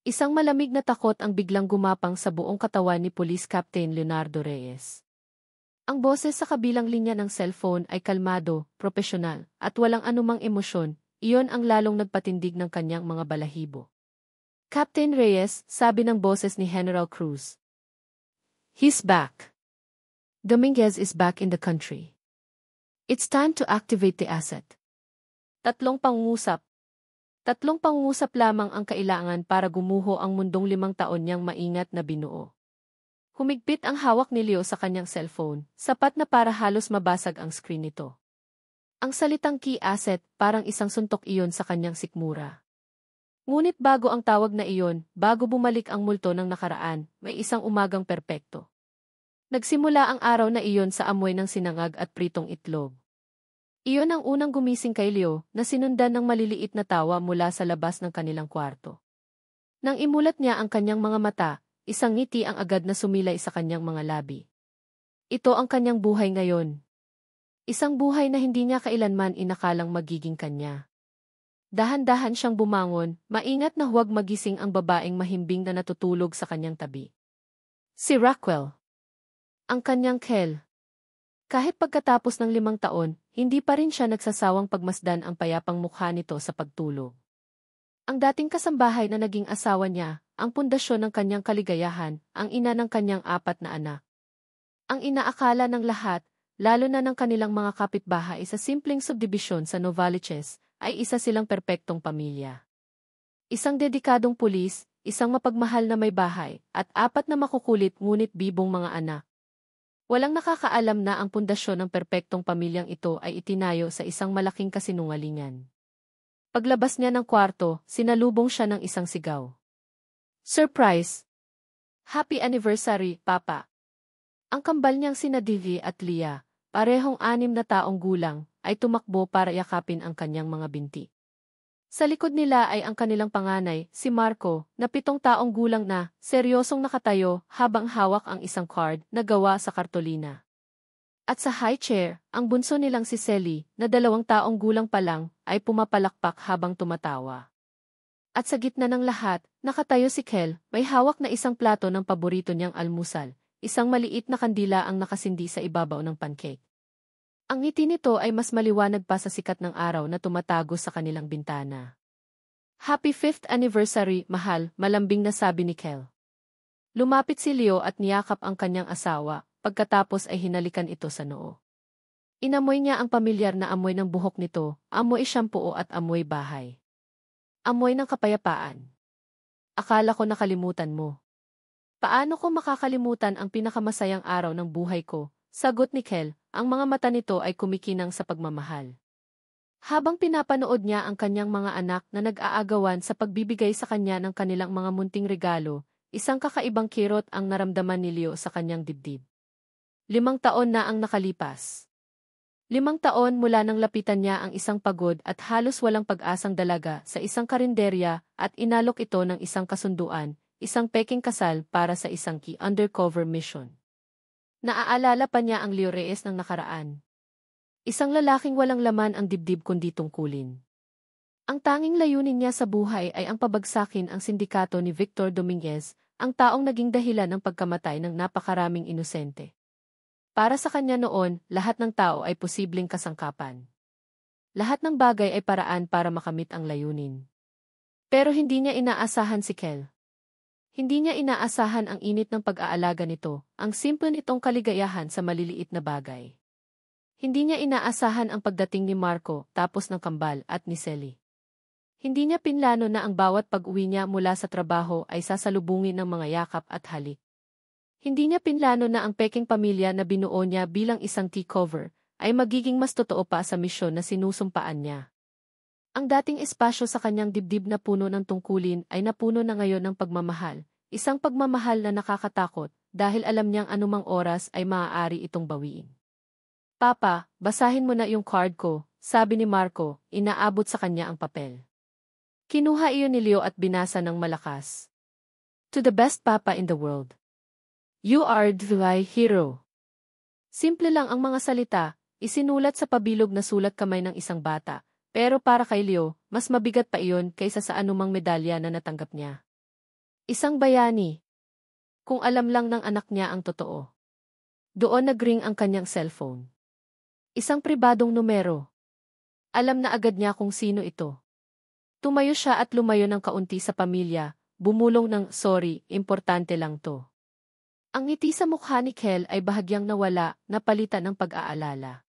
Isang malamig na takot ang biglang gumapang sa buong katawan ni Police Captain Leonardo Reyes. Ang boses sa kabilang linya ng cellphone ay kalmado, propesyonal, at walang anumang emosyon, iyon ang lalong nagpatindig ng kanyang mga balahibo. Captain Reyes, sabi ng boses ni General Cruz. He's back. Dominguez is back in the country. It's time to activate the asset. Tatlong pangungusap. Tatlong pangungusap lamang ang kailangan para gumuho ang mundong 5 taon niyang maingat na binuo. Humigpit ang hawak ni Leo sa kanyang cellphone, sapat na para halos mabasag ang screen nito. Ang salitang key asset, parang isang suntok iyon sa kanyang sikmura. Ngunit bago ang tawag na iyon, bago bumalik ang multo ng nakaraan, may isang umagang perpekto. Nagsimula ang araw na iyon sa amoy ng sinangag at pritong itlog. Iyon ang unang gumising kay Leo na sinundan ng maliliit na tawa mula sa labas ng kanilang kwarto. Nang imulat niya ang kanyang mga mata, isang ngiti ang agad na sumilay sa kanyang mga labi. Ito ang kanyang buhay ngayon. Isang buhay na hindi niya kailanman inakalang magiging kanya. Dahan-dahan siyang bumangon, maingat na huwag magising ang babaeng mahimbing na natutulog sa kanyang tabi. Si Rockwell. Ang kanyang Kel. Kahit pagkatapos ng 5 taon, hindi pa rin siya nagsasawang pagmasdan ang payapang mukha nito sa pagtulog. Ang dating kasambahay na naging asawa niya, ang pundasyon ng kanyang kaligayahan, ang ina ng kanyang 4 na anak. Ang inaakala ng lahat, lalo na ng kanilang mga kapitbahay sa simpleng subdibisyon sa Novaliches, ay isa silang perpektong pamilya. Isang dedikadong pulis, isang mapagmahal na may bahay, at 4 na makukulit ngunit bibong mga anak. Walang nakakaalam na ang pundasyon ng perpektong pamilyang ito ay itinayo sa isang malaking kasinungalingan. Paglabas niya ng kwarto, sinalubong siya ng isang sigaw. Surprise! Happy anniversary, Papa! Ang kambal niyang sina Divy at Leah, parehong 6 na taong gulang, ay tumakbo para yakapin ang kanyang mga binti. Sa likod nila ay ang kanilang panganay, si Marco, na 7 taong gulang na, seryosong nakatayo habang hawak ang isang card na gawa sa kartolina. At sa high chair, ang bunso nilang si Selly, na 2 taong gulang pa lang, ay pumapalakpak habang tumatawa. At sa gitna ng lahat, nakatayo si Kel, may hawak na isang plato ng paborito niyang almusal, isang maliit na kandila ang nakasindi sa ibabaw ng pancake. Ang ngiti nito ay mas maliwanag pa sa sikat ng araw na tumatago sa kanilang bintana. Happy 5th anniversary, mahal, malambing na sabi ni Kel. Lumapit si Leo at niyakap ang kanyang asawa, pagkatapos ay hinalikan ito sa noo. Inamoy niya ang pamilyar na amoy ng buhok nito, amoy shampoo at amoy bahay. Amoy ng kapayapaan. Akala ko nakalimutan mo. Paano ko makakalimutan ang pinakamasayang araw ng buhay ko? Sagot ni Kel, ang mga mata nito ay kumikinang sa pagmamahal. Habang pinapanood niya ang kanyang mga anak na nag-aagawan sa pagbibigay sa kanya ng kanilang mga munting regalo, isang kakaibang kirot ang naramdaman ni Leo sa kanyang dibdib. 5 taon na ang nakalipas. 5 taon mula nang lapitan niya ang isang pagod at halos walang pag-asang dalaga sa isang karinderya at inalok ito ng isang kasunduan, isang peking kasal para sa isang key undercover mission. Naaalala pa niya ang Leo Reyes ng nakaraan. Isang lalaking walang laman ang dibdib kundi tungkulin. Ang tanging layunin niya sa buhay ay ang pabagsakin ang sindikato ni Victor Dominguez, ang taong naging dahilan ng pagkamatay ng napakaraming inosente. Para sa kanya noon, lahat ng tao ay posibleng kasangkapan. Lahat ng bagay ay paraan para makamit ang layunin. Pero hindi niya inaasahan si Kel. Hindi niya inaasahan ang init ng pag-aalaga nito, ang simple nitong kaligayahan sa maliliit na bagay. Hindi niya inaasahan ang pagdating ni Marco, tapos ng kambal, at ni Selly. Hindi niya pinlano na ang bawat pag-uwi niya mula sa trabaho ay sasalubungin ng mga yakap at halik. Hindi niya pinlano na ang peking pamilya na binuo niya bilang isang takeover ay magiging mas totoo pa sa misyon na sinusumpaan niya. Ang dating espasyo sa kanyang dibdib na puno ng tungkulin ay napuno na ngayon ng pagmamahal, isang pagmamahal na nakakatakot dahil alam niyang anumang oras ay maaari itong bawiin. Papa, basahin mo na yung card ko, sabi ni Marco, inaabot sa kanya ang papel. Kinuha iyon ni Leo at binasa ng malakas. To the best papa in the world. You are the hero. Simple lang ang mga salita, isinulat sa pabilog na sulat kamay ng isang bata. Pero para kay Leo, mas mabigat pa iyon kaysa sa anumang medalya na natanggap niya. Isang bayani. Kung alam lang ng anak niya ang totoo. Doon nagring ang kanyang cellphone. Isang pribadong numero. Alam na agad niya kung sino ito. Tumayo siya at lumayo ng kaunti sa pamilya, bumulong ng, "Sorry, importante lang to." Ang ngiti sa mukha ni Kel ay bahagyang nawala, napalitan ng pag-aalala.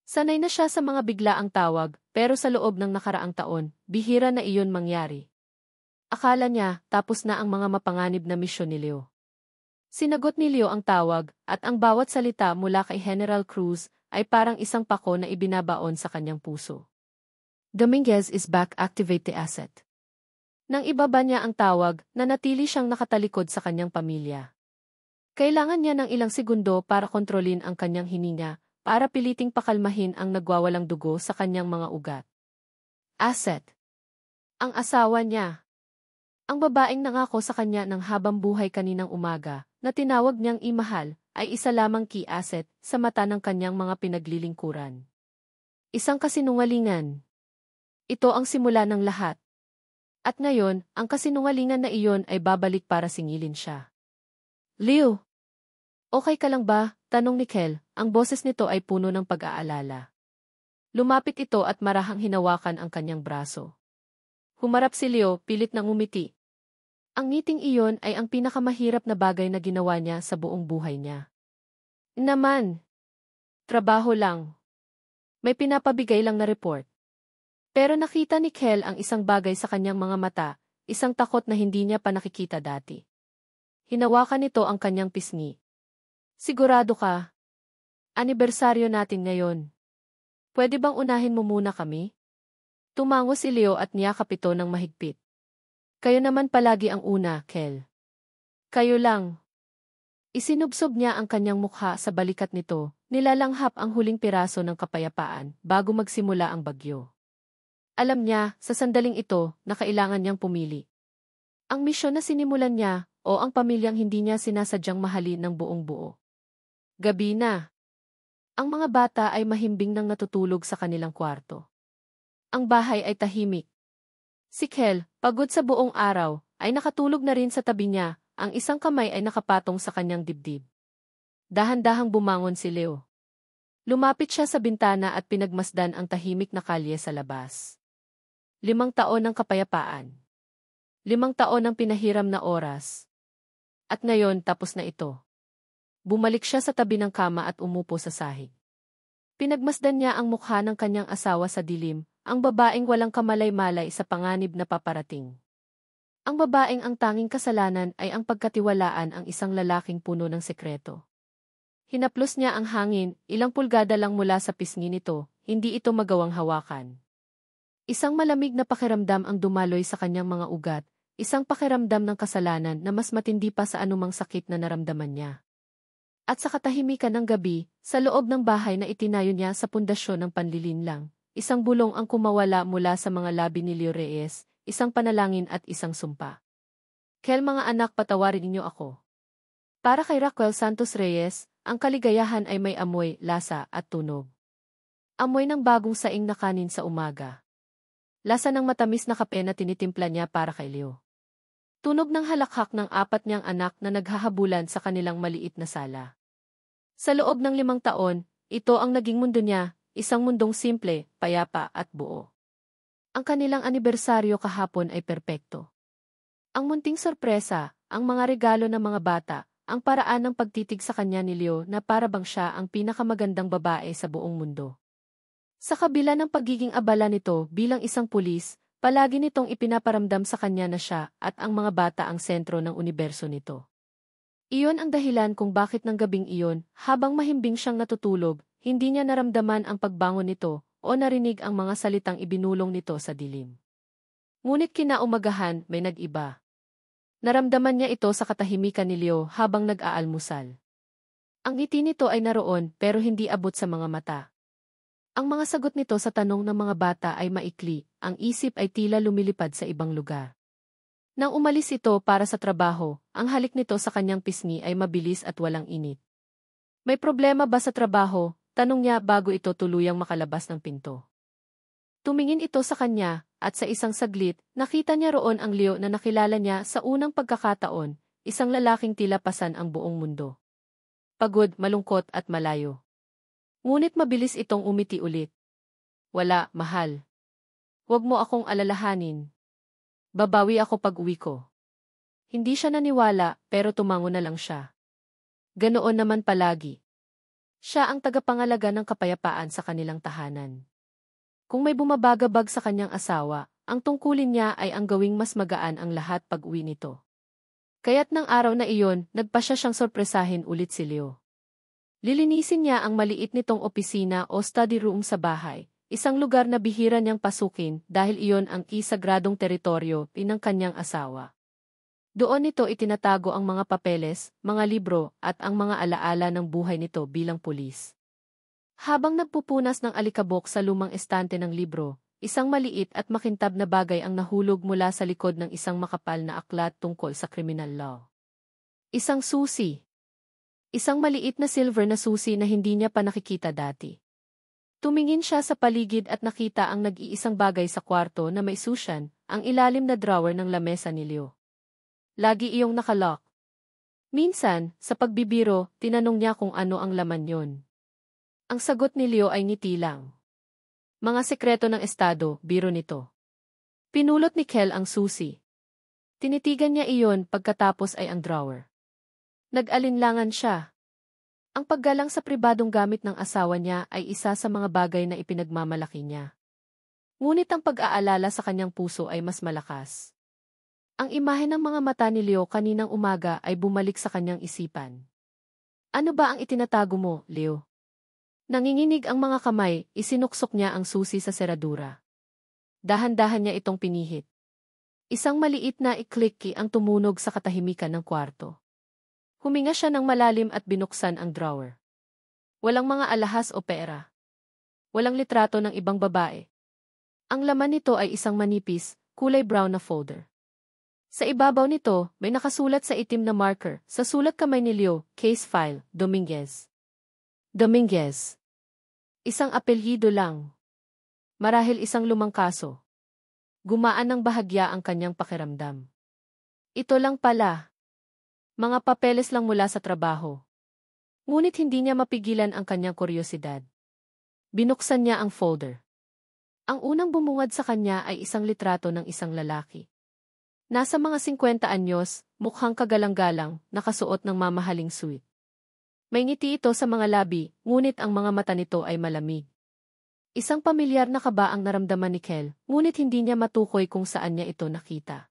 Sanay na siya sa mga biglaang tawag, pero sa loob ng nakaraang taon, bihira na iyon mangyari. Akala niya, tapos na ang mga mapanganib na misyon ni Leo. Sinagot ni Leo ang tawag, at ang bawat salita mula kay General Cruz ay parang isang pako na ibinabaon sa kanyang puso. Dominguez is back, activate the asset. Nang ibaba niya ang tawag, nanatili siyang nakatalikod sa kanyang pamilya. Kailangan niya ng ilang segundo para kontrolin ang kanyang hininga, para piliting pakalmahin ang nagwawalang dugo sa kanyang mga ugat. Asset. Ang asawa niya. Ang babaeng nangako sa kanya ng habang buhay kaninang umaga, na tinawag niyang imahal, ay isa lamang key asset sa mata ng kanyang mga pinaglilingkuran. Isang kasinungalingan. Ito ang simula ng lahat. At ngayon, ang kasinungalingan na iyon ay babalik para singilin siya. "Leo, okay ka lang ba?" tanong ni Kel, ang boses nito ay puno ng pag-aalala. Lumapit ito at marahang hinawakan ang kanyang braso. Humarap si Leo, pilit na ngumiti. Ang ngiting iyon ay ang pinakamahirap na bagay na ginawa niya sa buong buhay niya. Naman. Trabaho lang. May pinapabigay lang na report. Pero nakita ni Kel ang isang bagay sa kanyang mga mata, isang takot na hindi niya pa nakikita dati. Hinawakan nito ang kanyang pisngi. "Sigurado ka? Anibersaryo natin ngayon. Pwede bang unahin mo muna kami?" Tumango si Leo at niyakap ito ng mahigpit. "Kayo naman palagi ang una, Kel. Kayo lang." Isinubsob niya ang kanyang mukha sa balikat nito, nilalanghap ang huling piraso ng kapayapaan bago magsimula ang bagyo. Alam niya, sa sandaling ito, na kailangan niyang pumili. Ang misyon na sinimulan niya, o ang pamilyang hindi niya sinasadyang mahalin ng buong buo. Gabi na. Ang mga bata ay mahimbing nang natutulog sa kanilang kwarto. Ang bahay ay tahimik. Si Kel, pagod sa buong araw, ay nakatulog na rin sa tabi niya, ang isang kamay ay nakapatong sa kanyang dibdib. Dahan-dahang bumangon si Leo. Lumapit siya sa bintana at pinagmasdan ang tahimik na kalye sa labas. 5 taon ng kapayapaan. 5 taon ng pinahiram na oras. At ngayon tapos na ito. Bumalik siya sa tabi ng kama at umupo sa sahig. Pinagmasdan niya ang mukha ng kanyang asawa sa dilim, ang babaeng walang kamalay-malay sa panganib na paparating. Ang babaeng ang tanging kasalanan ay ang pagkatiwalaan ang isang lalaking puno ng sekreto. Hinaplos niya ang hangin, ilang pulgada lang mula sa pisngi nito, hindi ito magawang hawakan. Isang malamig na pakiramdam ang dumaloy sa kanyang mga ugat, isang pakiramdam ng kasalanan na mas matindi pa sa anumang sakit na naramdaman niya. At sa katahimikan ng gabi, sa loob ng bahay na itinayo niya sa pundasyon ng panlilinlang, isang bulong ang kumawala mula sa mga labi ni Leo Reyes, isang panalangin at isang sumpa. "Kel, mga anak, patawarin niyo ako." Para kay Raquel Santos Reyes, ang kaligayahan ay may amoy, lasa at tunog. Amoy ng bagong saing na kanin sa umaga. Lasa ng matamis na kape na tinitimpla niya para kay Leo. Tunog ng halakhak ng 4 niyang anak na naghahabulan sa kanilang maliit na sala. Sa loob ng 5 taon, ito ang naging mundo niya, isang mundong simple, payapa at buo. Ang kanilang anibersaryo kahapon ay perpekto. Ang munting sorpresa, ang mga regalo ng mga bata, ang paraan ng pagtitig sa kanya ni Leo na para bang siya ang pinakamagandang babae sa buong mundo. Sa kabila ng pagiging abala nito bilang isang pulis, palagi nitong ipinaparamdam sa kanya na siya at ang mga bata ang sentro ng universo nito. Iyon ang dahilan kung bakit ng gabing iyon, habang mahimbing siyang natutulog, hindi niya naramdaman ang pagbangon nito o narinig ang mga salitang ibinulong nito sa dilim. Ngunit kinaumagahan, may nag-iba. Naramdaman niya ito sa katahimikan ni Leo habang nag-aalmusal. Ang ngiti nito ay naroon pero hindi abot sa mga mata. Ang mga sagot nito sa tanong ng mga bata ay maikli, ang isip ay tila lumilipad sa ibang lugar. Nang umalis ito para sa trabaho, ang halik nito sa kanyang pisngi ay mabilis at walang init. "May problema ba sa trabaho?" tanong niya bago ito tuluyang makalabas ng pinto. Tumingin ito sa kanya, at sa isang saglit, nakita niya roon ang Leo na nakilala niya sa unang pagkakataon, isang lalaking tila pasan ang buong mundo. Pagod, malungkot at malayo. Ngunit mabilis itong umiti ulit. Wala, mahal. Huwag mo akong alalahanin. Babawi ako pag-uwi ko. Hindi siya naniwala, pero tumango na lang siya. Ganoon naman palagi. Siya ang tagapangalaga ng kapayapaan sa kanilang tahanan. Kung may bumabagabag sa kanyang asawa, ang tungkulin niya ay ang gawing mas magaan ang lahat pag-uwi nito. Kaya't ng araw na iyon, nagpa siya siyang sorpresahin ulit si Leo. Lilinisin niya ang maliit nitong opisina o study room sa bahay, isang lugar na bihira niyang pasukin dahil iyon ang isagradong teritoryo ng kanyang asawa. Doon nito itinatago ang mga papeles, mga libro, at ang mga alaala ng buhay nito bilang pulis. Habang nagpupunas ng alikabok sa lumang estante ng libro, isang maliit at makintab na bagay ang nahulog mula sa likod ng isang makapal na aklat tungkol sa criminal law. Isang susi. Isang maliit na silver na susi na hindi niya pa nakikita dati. Tumingin siya sa paligid at nakita ang nag-iisang bagay sa kwarto na may susyan, ang ilalim na drawer ng lamesa ni Leo. Lagi iyong nakalock. Minsan, sa pagbibiro, tinanong niya kung ano ang laman yon. Ang sagot ni Leo ay ngiti lang. Mga sekreto ng estado, biro nito. Pinulot ni Kel ang susi. Tinitigan niya iyon pagkatapos ay ang drawer. Nag-alinlangan siya. Ang paggalang sa pribadong gamit ng asawa niya ay isa sa mga bagay na ipinagmamalaki niya. Ngunit ang pag-aalala sa kanyang puso ay mas malakas. Ang imahe ng mga mata ni Leo kaninang umaga ay bumalik sa kanyang isipan. Ano ba ang itinatago mo, Leo? Nanginginig ang mga kamay, isinuksok niya ang susi sa seradura. Dahan-dahan niya itong pinihit. Isang maliit na iklikki ang tumunog sa katahimikan ng kwarto. Huminga siya ng malalim at binuksan ang drawer. Walang mga alahas o pera. Walang litrato ng ibang babae. Ang laman nito ay isang manipis, kulay brown na folder. Sa ibabaw nito, may nakasulat sa itim na marker, sa sulat kamay ni Leo, case file, Dominguez. Dominguez. Isang apelyido lang. Marahil isang lumang kaso. Gumaan ng bahagya ang kanyang pakiramdam. Ito lang pala. Mga papeles lang mula sa trabaho. Ngunit hindi niya mapigilan ang kanyang kuryosidad. Binuksan niya ang folder. Ang unang bumungad sa kanya ay isang litrato ng isang lalaki. Nasa mga 50 anyos, mukhang kagalang-galang, nakasuot ng mamahaling suit. May ngiti ito sa mga labi, ngunit ang mga mata nito ay malamig. Isang pamilyar na kaba ang naramdaman ni Kel, ngunit hindi niya matukoy kung saan niya ito nakita.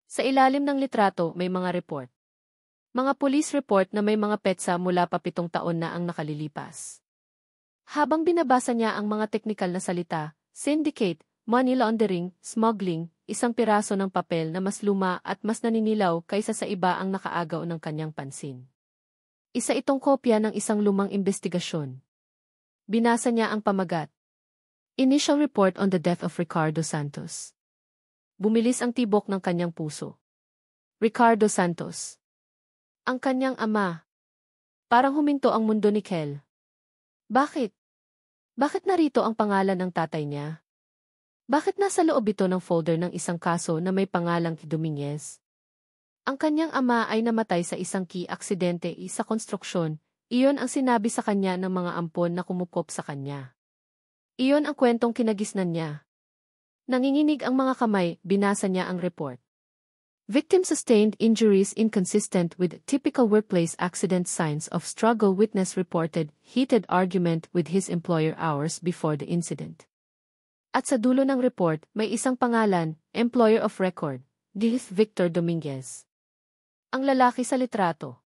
Sa ilalim ng litrato may mga report. Mga police report na may mga petsa mula pa 7 taon na ang nakalilipas. Habang binabasa niya ang mga teknikal na salita, syndicate, money laundering, smuggling, isang piraso ng papel na mas luma at mas naninilaw kaysa sa iba ang nakaagaw ng kanyang pansin. Isa itong kopya ng isang lumang investigasyon. Binasa niya ang pamagat. Initial report on the death of Ricardo Santos. Bumilis ang tibok ng kanyang puso. Ricardo Santos. Ang kanyang ama. Parang huminto ang mundo ni Kel. Bakit? Bakit narito ang pangalan ng tatay niya? Bakit nasa loob ito ng folder ng isang kaso na may pangalang Dominguez? Ang kanyang ama ay namatay sa isang aksidente sa konstruksyon. Iyon ang sinabi sa kanya ng mga ampon na kumukop sa kanya. Iyon ang kwentong kinagisnan niya. Nanginginig ang mga kamay, binasa niya ang report. Victim sustained injuries inconsistent with typical workplace accident, signs of struggle, witness reported heated argument with his employer hours before the incident. At sa dulo ng report, may isang pangalan, employer of record, Victor Dominguez. Ang lalaki sa litrato.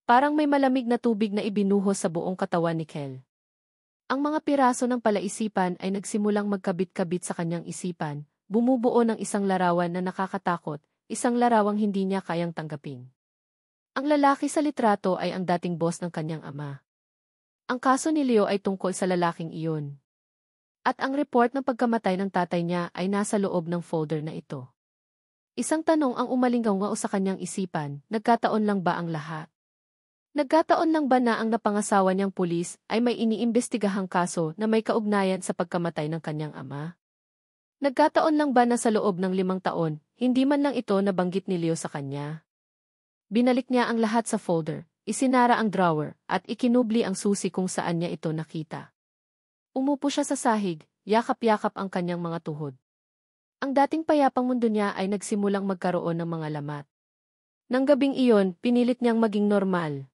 Parang may malamig na tubig na ibinuhos sa buong katawan ni Kel. Ang mga piraso ng palaisipan ay nagsimulang magkabit-kabit sa kanyang isipan, bumubuo ng isang larawan na nakakatakot, isang larawang hindi niya kayang tanggapin. Ang lalaki sa litrato ay ang dating boss ng kanyang ama. Ang kaso ni Leo ay tungkol sa lalaking iyon. At ang report ng pagkamatay ng tatay niya ay nasa loob ng folder na ito. Isang tanong ang umalinggaw sa kanyang isipan, nagkataon lang ba ang lahat? Nagkataon lang ba na ang napangasawa niyang pulis ay may iniimbestigahang kaso na may kaugnayan sa pagkamatay ng kanyang ama? Nagkataon lang ba na sa loob ng 5 taon, hindi man lang ito nabanggit ni Leo sa kanya? Binalik niya ang lahat sa folder, isinara ang drawer, at ikinubli ang susi kung saan niya ito nakita. Umupo siya sa sahig, yakap-yakap ang kanyang mga tuhod. Ang dating payapang mundo niya ay nagsimulang magkaroon ng mga lamat. Nang gabing iyon, pinilit niyang maging normal.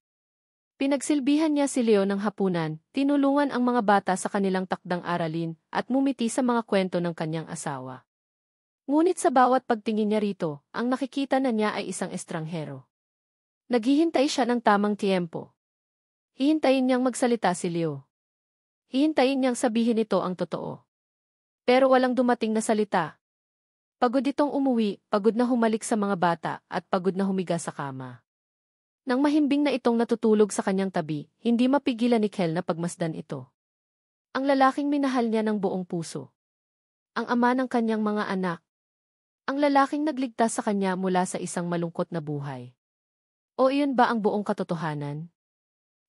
Pinagsilbihan niya si Leo ng hapunan, tinulungan ang mga bata sa kanilang takdang aralin, at mumiti sa mga kwento ng kanyang asawa. Ngunit sa bawat pagtingin niya rito, ang nakikita na niya ay isang estranghero. Naghihintay siya ng tamang tiempo. Hihintayin niyang magsalita si Leo. Hihintayin niyang sabihin ito ang totoo. Pero walang dumating na salita. Pagod itong umuwi, pagod na humalik sa mga bata, at pagod na humiga sa kama. Nang mahimbing na itong natutulog sa kanyang tabi, hindi mapigilan ni Kel na pagmasdan ito. Ang lalaking minahal niya ng buong puso. Ang ama ng kanyang mga anak. Ang lalaking nagligtas sa kanya mula sa isang malungkot na buhay. O iyon ba ang buong katotohanan?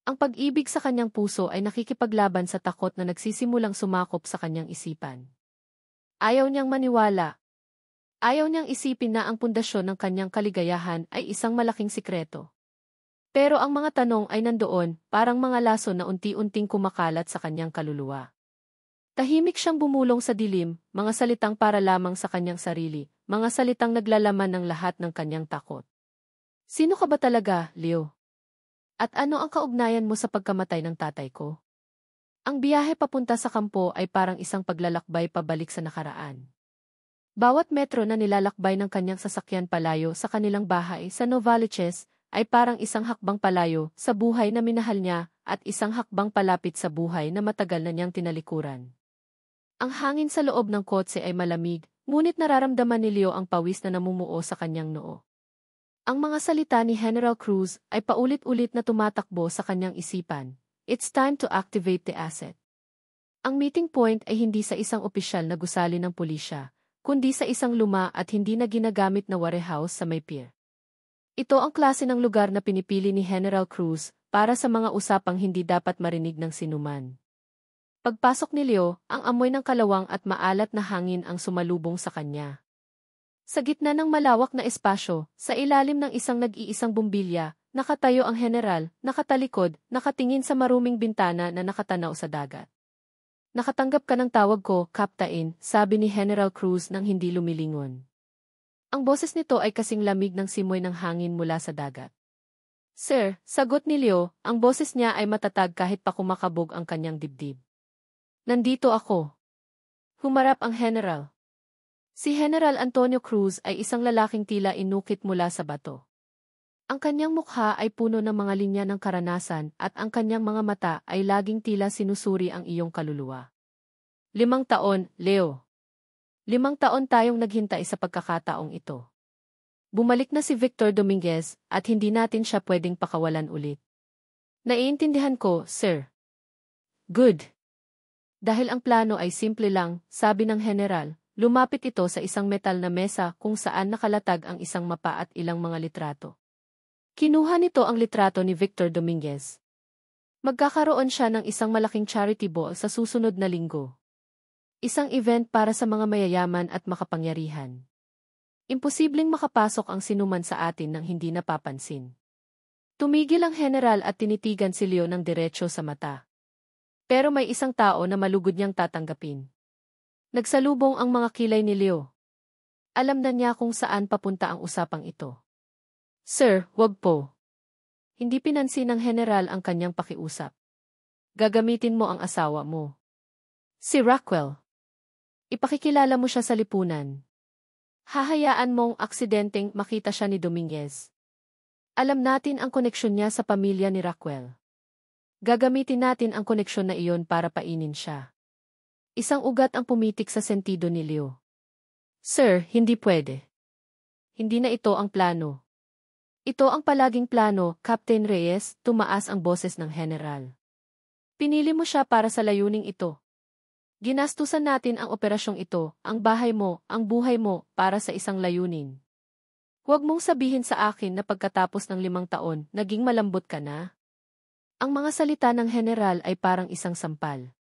Ang pag-ibig sa kanyang puso ay nakikipaglaban sa takot na nagsisimulang sumakop sa kanyang isipan. Ayaw niyang maniwala. Ayaw niyang isipin na ang pundasyon ng kanyang kaligayahan ay isang malaking sikreto. Pero ang mga tanong ay nandoon, parang mga laso na unti-unting kumakalat sa kanyang kaluluwa. Tahimik siyang bumulong sa dilim, mga salitang para lamang sa kanyang sarili, mga salitang naglalaman ng lahat ng kanyang takot. Sino ka ba talaga, Leo? At ano ang kaugnayan mo sa pagkamatay ng tatay ko? Ang biyahe papunta sa kampo ay parang isang paglalakbay pabalik sa nakaraan. Bawat metro na nilalakbay ng kanyang sasakyan palayo sa kanilang bahay sa Novaliches ay parang isang hakbang palayo sa buhay na minahal niya at isang hakbang palapit sa buhay na matagal na niyang tinalikuran. Ang hangin sa loob ng kotse ay malamig, ngunit nararamdaman ni Leo ang pawis na namumuo sa kanyang noo. Ang mga salita ni General Cruz ay paulit-ulit na tumatakbo sa kanyang isipan. It's time to activate the asset. Ang meeting point ay hindi sa isang opisyal na gusali ng pulisya, kundi sa isang luma at hindi na ginagamit na warehouse sa may pier. Ito ang klase ng lugar na pinipili ni General Cruz para sa mga usapang hindi dapat marinig ng sinuman. Pagpasok ni Leo, ang amoy ng kalawang at maalat na hangin ang sumalubong sa kanya. Sa gitna ng malawak na espasyo, sa ilalim ng isang nag-iisang bumbilya, nakatayo ang general, nakatalikod, nakatingin sa maruming bintana na nakatanaw sa dagat. Nakatanggap ka ng tawag ko, Captain, sabi ni General Cruz nang hindi lumilingon. Ang boses nito ay kasing lamig ng simoy ng hangin mula sa dagat. Sir, sagot ni Leo, ang boses niya ay matatag kahit pa kumakabog ang kanyang dibdib. Nandito ako. Humarap ang general. Si General Antonio Cruz ay isang lalaking tila inukit mula sa bato. Ang kanyang mukha ay puno ng mga linya ng karanasan at ang kanyang mga mata ay laging tila sinusuri ang iyong kaluluwa. 5 taon, Leo. 5 taon tayong naghintay sa pagkakataong ito. Bumalik na si Victor Dominguez at hindi natin siya pwedeng pakawalan ulit. Naiintindihan ko, sir. Good. Dahil ang plano ay simple lang, sabi ng general, lumapit ito sa isang metal na mesa kung saan nakalatag ang isang mapa at ilang mga litrato. Kinuha nito ang litrato ni Victor Dominguez. Magkakaroon siya ng isang malaking charity ball sa susunod na linggo. Isang event para sa mga mayayaman at makapangyarihan. Imposibleng makapasok ang sinuman sa atin nang hindi napapansin. Tumigil ang general at tinitigan si Leo ng diretso sa mata. Pero may isang tao na malugod niyang tatanggapin. Nagsalubong ang mga kilay ni Leo. Alam na niya kung saan papunta ang usapang ito. Sir, wag po. Hindi pinansin ng general ang kanyang pakiusap. Gagamitin mo ang asawa mo. Si Rockwell. Ipakikilala mo siya sa lipunan. Hahayaan mong aksidenteng makita siya ni Dominguez. Alam natin ang koneksyon niya sa pamilya ni Rockwell. Gagamitin natin ang koneksyon na iyon para painin siya. Isang ugat ang pumitik sa sentido ni Leo. Sir, hindi pwede. Hindi na ito ang plano. Ito ang palaging plano, Captain Reyes, tumaas ang boses ng general. Pinili mo siya para sa layuning ito. Ginastusan natin ang operasyong ito, ang bahay mo, ang buhay mo, para sa isang layunin. Huwag mong sabihin sa akin na pagkatapos ng 5 taon, naging malambot ka na. Ang mga salita ng general ay parang isang sampal.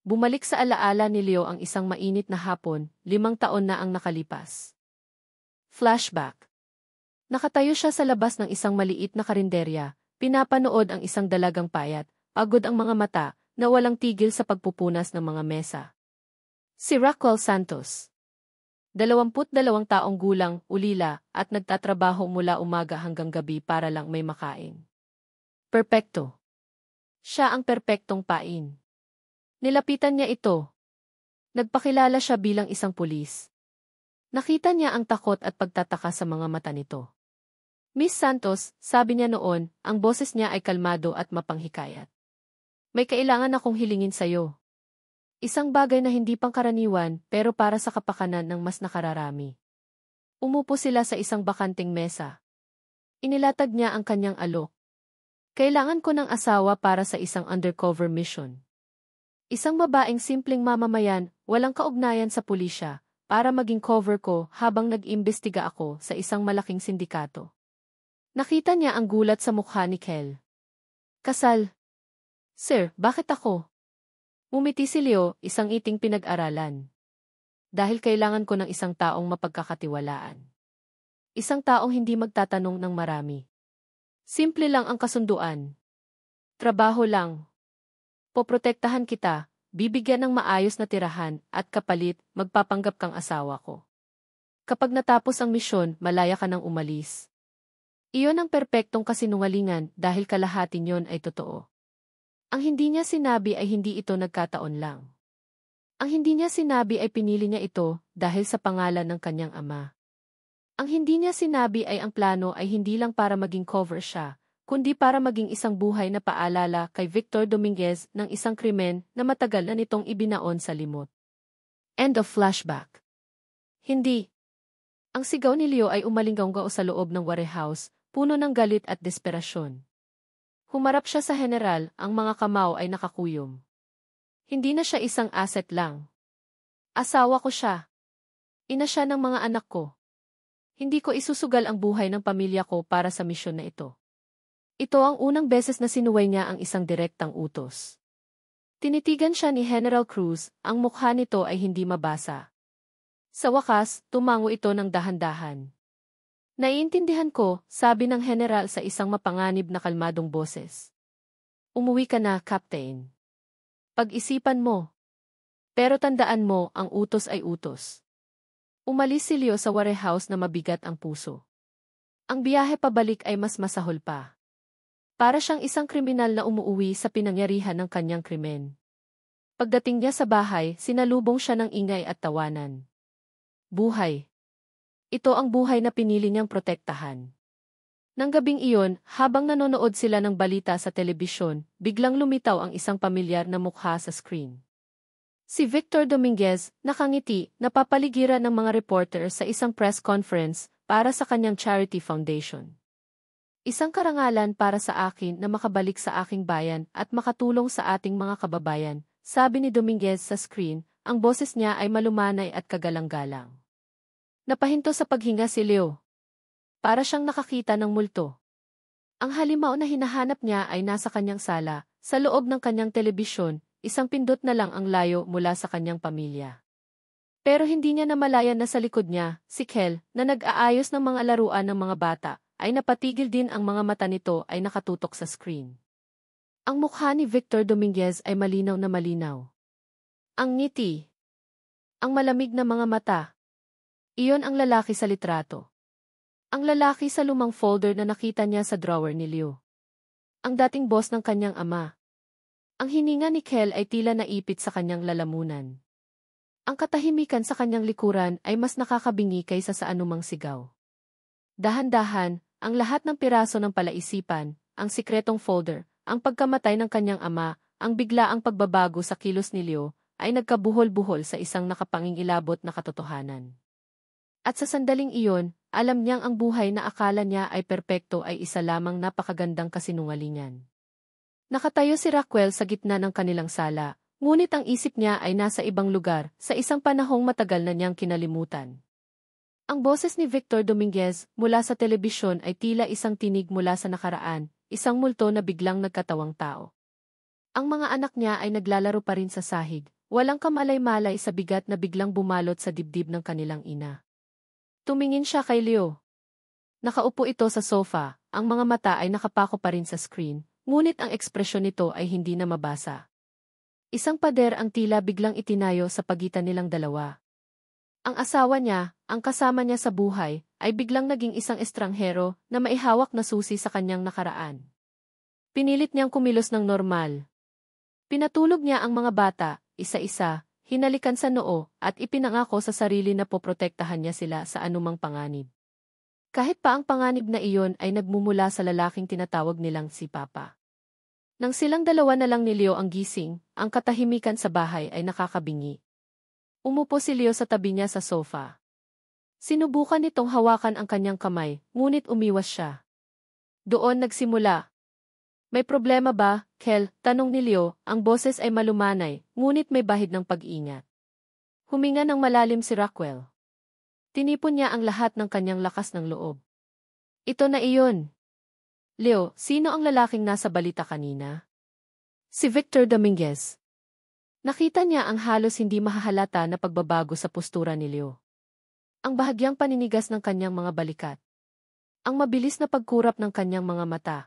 Bumalik sa alaala ni Leo ang isang mainit na hapon, 5 taon na ang nakalipas. Flashback. Nakatayo siya sa labas ng isang maliit na karinderya, pinapanood ang isang dalagang payat, pagod ang mga mata, na walang tigil sa pagpupunas ng mga mesa. Si Raquel Santos. 22 taong gulang, ulila, at nagtatrabaho mula umaga hanggang gabi para lang may makain. Perpekto. Siya ang perpektong pain. Nilapitan niya ito. Nagpakilala siya bilang isang pulis. Nakita niya ang takot at pagtataka sa mga mata nito. Miss Santos, sabi niya noon, ang boses niya ay kalmado at mapanghikayat. May kailangan akong hilingin sa'yo. Isang bagay na hindi pangkaraniwan pero para sa kapakanan ng mas nakararami. Umupo sila sa isang bakanting mesa. Inilatag niya ang kanyang alok. Kailangan ko ng asawa para sa isang undercover mission. Isang babaeng simpleng mamamayan, walang kaugnayan sa pulisya, para maging cover ko habang nag-imbestiga ako sa isang malaking sindikato. Nakita niya ang gulat sa mukha ni Kel. Kasal. Sir, bakit ako? Umiti si Leo, isang iting pinag-aralan. Dahil kailangan ko ng isang taong mapagkakatiwalaan. Isang taong hindi magtatanong ng marami. Simple lang ang kasunduan. Trabaho lang. Poprotektahan kita, bibigyan ng maayos na tirahan, at kapalit, magpapanggap kang asawa ko. Kapag natapos ang misyon, malaya ka nang umalis. Iyon ang perpektong kasinungalingan dahil kalahati niyon ay totoo. Ang hindi niya sinabi ay hindi ito nagkataon lang. Ang hindi niya sinabi ay pinili niya ito dahil sa pangalan ng kanyang ama. Ang hindi niya sinabi ay ang plano ay hindi lang para maging cover siya, kundi para maging isang buhay na paalala kay Victor Dominguez ng isang krimen na matagal na nitong ibinaon sa limot. End of flashback. Hindi. Ang sigaw ni Leo ay umalingaw sa loob ng warehouse, puno ng galit at desperasyon. Humarap siya sa general, ang mga kamao ay nakakuyom. Hindi na siya isang asset lang. Asawa ko siya. Ina siya ng mga anak ko. Hindi ko isusugal ang buhay ng pamilya ko para sa misyon na ito. Ito ang unang beses na sinuway niya ang isang direktang utos. Tinitigan siya ni General Cruz, ang mukha nito ay hindi mabasa. Sa wakas, tumango ito ng dahan-dahan. Naiintindihan ko, sabi ng general sa isang mapanganib na kalmadong boses. Umuwi ka na, Captain. Pag-isipan mo. Pero tandaan mo, ang utos ay utos. Umalis si Leo sa warehouse na mabigat ang puso. Ang biyahe pabalik ay mas masahol pa. Para siyang isang kriminal na umuuwi sa pinangyarihan ng kanyang krimen. Pagdating niya sa bahay, sinalubong siya ng ingay at tawanan. Buhay. Ito ang buhay na pinili niyang protektahan. Nang gabing iyon, habang nanonood sila ng balita sa telebisyon, biglang lumitaw ang isang pamilyar na mukha sa screen. Si Victor Dominguez, nakangiti, napapaligiran ng mga reporter sa isang press conference para sa kanyang charity foundation. Isang karangalan para sa akin na makabalik sa aking bayan at makatulong sa ating mga kababayan, sabi ni Dominguez sa screen, ang boses niya ay malumanay at kagalang-galang. Napahinto sa paghinga si Leo. Para siyang nakakita ng multo. Ang halimaw na hinahanap niya ay nasa kanyang sala, sa loob ng kanyang telebisyon, isang pindot na lang ang layo mula sa kanyang pamilya. Pero hindi niya namalayan na sa likod niya, si Kel, na nag-aayos ng mga laruan ng mga bata, ay napatigil din ang mga mata nito ay nakatutok sa screen. Ang mukha ni Victor Dominguez ay malinaw na malinaw. Ang ngiti. Ang malamig na mga mata. Iyon ang lalaki sa litrato. Ang lalaki sa lumang folder na nakita niya sa drawer ni Leo. Ang dating boss ng kanyang ama. Ang hininga ni Kel ay tila naipit sa kanyang lalamunan. Ang katahimikan sa kanyang likuran ay mas nakakabingi kaysa sa anumang sigaw. Dahan-dahan, ang lahat ng piraso ng palaisipan, ang sikretong folder, ang pagkamatay ng kanyang ama, ang biglaang pagbabago sa kilos ni Leo, ay nagkabuhol-buhol sa isang nakapangingilabot na katotohanan. At sa sandaling iyon, alam niyang ang buhay na akala niya ay perpekto ay isa lamang napakagandang kasinungalingan. Nakatayo si Raquel sa gitna ng kanilang sala, ngunit ang isip niya ay nasa ibang lugar, sa isang panahong matagal na niyang kinalimutan. Ang boses ni Victor Dominguez mula sa telebisyon ay tila isang tinig mula sa nakaraan, isang multo na biglang nagkatawang tao. Ang mga anak niya ay naglalaro pa rin sa sahig, walang kamalay-malay sa bigat na biglang bumalot sa dibdib ng kanilang ina. Tumingin siya kay Leo. Nakaupo ito sa sofa, ang mga mata ay nakapako pa rin sa screen, ngunit ang ekspresyon nito ay hindi na mabasa. Isang pader ang tila biglang itinayo sa pagitan nilang dalawa. Ang asawa niya, ang kasama niya sa buhay, ay biglang naging isang estranghero na maihawak na susi sa kanyang nakaraan. Pinilit niyang kumilos ng normal. Pinatulog niya ang mga bata, isa-isa, hinalikan sa noo, at ipinangako sa sarili na poprotektahan niya sila sa anumang panganib. Kahit pa ang panganib na iyon ay nagmumula sa lalaking tinatawag nilang si Papa. Nang silang dalawa na lang ni Leo ang gising, ang katahimikan sa bahay ay nakakabingi. Umupo si Leo sa tabi niya sa sofa. Sinubukan nitong hawakan ang kanyang kamay, ngunit umiwas siya. Doon nagsimula. May problema ba, Kel? Tanong ni Leo, ang boses ay malumanay, ngunit may bahid ng pag-ingat. Huminga ng malalim si Rockwell. Tinipon niya ang lahat ng kanyang lakas ng loob. Ito na iyon. Leo, sino ang lalaking nasa balita kanina? Si Victor Dominguez. Nakita niya ang halos hindi mahahalata na pagbabago sa postura ni Leo. Ang bahagyang paninigas ng kanyang mga balikat. Ang mabilis na pagkurap ng kanyang mga mata.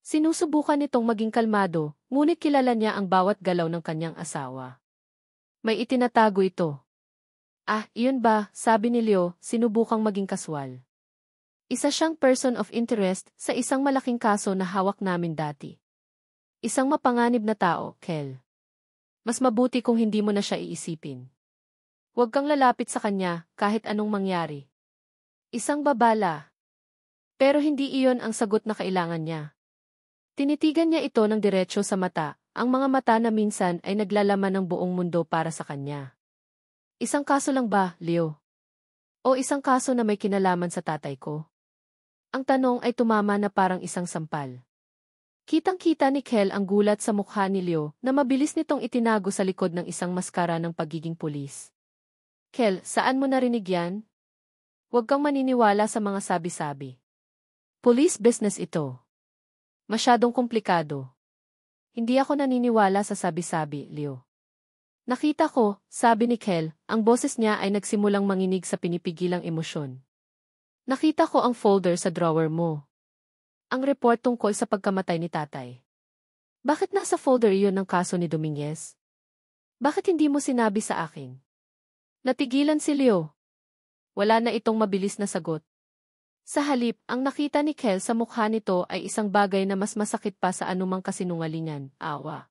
Sinusubukan nitong maging kalmado, ngunit kilala niya ang bawat galaw ng kanyang asawa. May itinatago ito. Ah, iyon ba, sabi ni Leo, sinubukang maging kaswal. Isa siyang person of interest sa isang malaking kaso na hawak namin dati. Isang mapanganib na tao, Kel. Mas mabuti kung hindi mo na siya iisipin. Huwag kang lalapit sa kanya, kahit anong mangyari. Isang babala. Pero hindi iyon ang sagot na kailangan niya. Tinitigan niya ito ng diretsyo sa mata, ang mga mata na minsan ay naglalaman ng buong mundo para sa kanya. Isang kaso lang ba, Leo? O isang kaso na may kinalaman sa tatay ko? Ang tanong ay tumama na parang isang sampal. Kitang-kita ni Kel ang gulat sa mukha ni Leo na mabilis nitong itinago sa likod ng isang maskara ng pagiging pulis. Kel, saan mo narinig yan? Huwag kang maniniwala sa mga sabi-sabi. Police business ito. Masyadong komplikado. Hindi ako naniniwala sa sabi-sabi, Leo. Nakita ko, sabi ni Kel, ang boses niya ay nagsimulang manginig sa pinipigilang emosyon. Nakita ko ang folder sa drawer mo. Ang report tungkol sa pagkamatay ni tatay. Bakit nasa folder iyon ng kaso ni Dominguez? Bakit hindi mo sinabi sa akin? Natigilan si Leo. Wala na itong mabilis na sagot. Sa halip, ang nakita ni Kel sa mukha nito ay isang bagay na mas masakit pa sa anumang kasinungalingan, awa.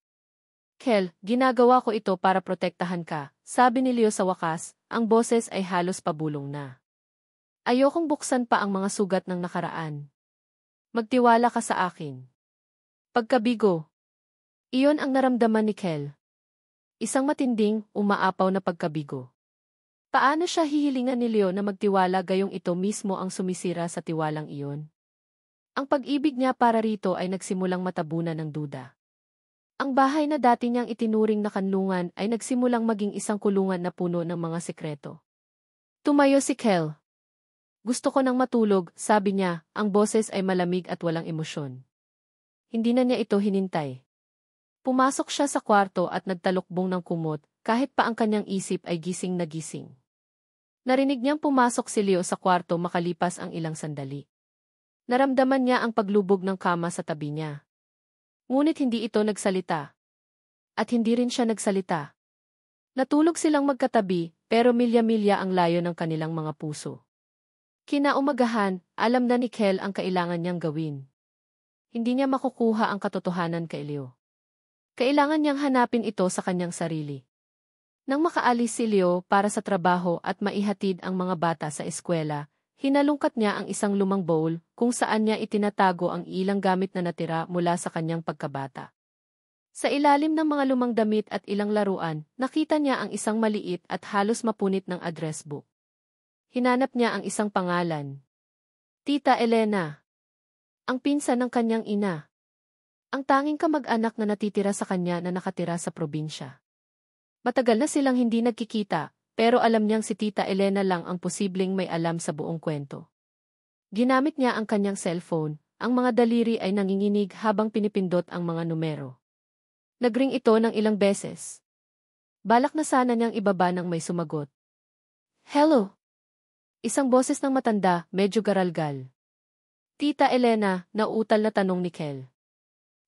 Kel, ginagawa ko ito para protektahan ka, sabi ni Leo sa wakas, ang boses ay halos pabulong na. Ayokong buksan pa ang mga sugat ng nakaraan. Magtiwala ka sa akin. Pagkabigo. Iyon ang naramdaman ni Kel. Isang matinding, umaapaw na pagkabigo. Paano siya hihilingan ni Leo na magtiwala gayong ito mismo ang sumisira sa tiwalang iyon? Ang pag-ibig niya para rito ay nagsimulang matabunan ng duda. Ang bahay na dati niyang itinuring na kanlungan ay nagsimulang maging isang kulungan na puno ng mga sekreto. Tumayo si Kel. Gusto ko nang matulog, sabi niya, ang boses ay malamig at walang emosyon. Hindi na niya ito hinintay. Pumasok siya sa kwarto at nagtalukbong ng kumot, kahit pa ang kanyang isip ay gising na gising. Narinig niyang pumasok si Leo sa kwarto makalipas ang ilang sandali. Naramdaman niya ang paglubog ng kama sa tabi niya. Ngunit hindi ito nagsalita. At hindi rin siya nagsalita. Natulog silang magkatabi, pero milya-milya ang layo ng kanilang mga puso. Kinaumagahan, alam na ni Kel ang kailangan niyang gawin. Hindi niya makukuha ang katotohanan kay Leo. Kailangan niyang hanapin ito sa kanyang sarili. Nang makaalis si Leo para sa trabaho at maihatid ang mga bata sa eskwela, hinalungkat niya ang isang lumang bowl kung saan niya itinatago ang ilang gamit na natira mula sa kanyang pagkabata. Sa ilalim ng mga lumang damit at ilang laruan, nakita niya ang isang maliit at halos mapunit ng address book. Hinanap niya ang isang pangalan. Tita Elena. Ang pinsan ng kanyang ina. Ang tanging kamag-anak na natitira sa kanya na nakatira sa probinsya. Matagal na silang hindi nagkikita, pero alam niyang si Tita Elena lang ang posibleng may alam sa buong kwento. Ginamit niya ang kanyang cellphone, ang mga daliri ay nanginginig habang pinipindot ang mga numero. Nagring ito ng ilang beses. Balak na sana niyang ibaba nang may sumagot. Hello? Isang boses ng matanda, medyo garalgal. Tita Elena, nauutal na tanong ni Kel.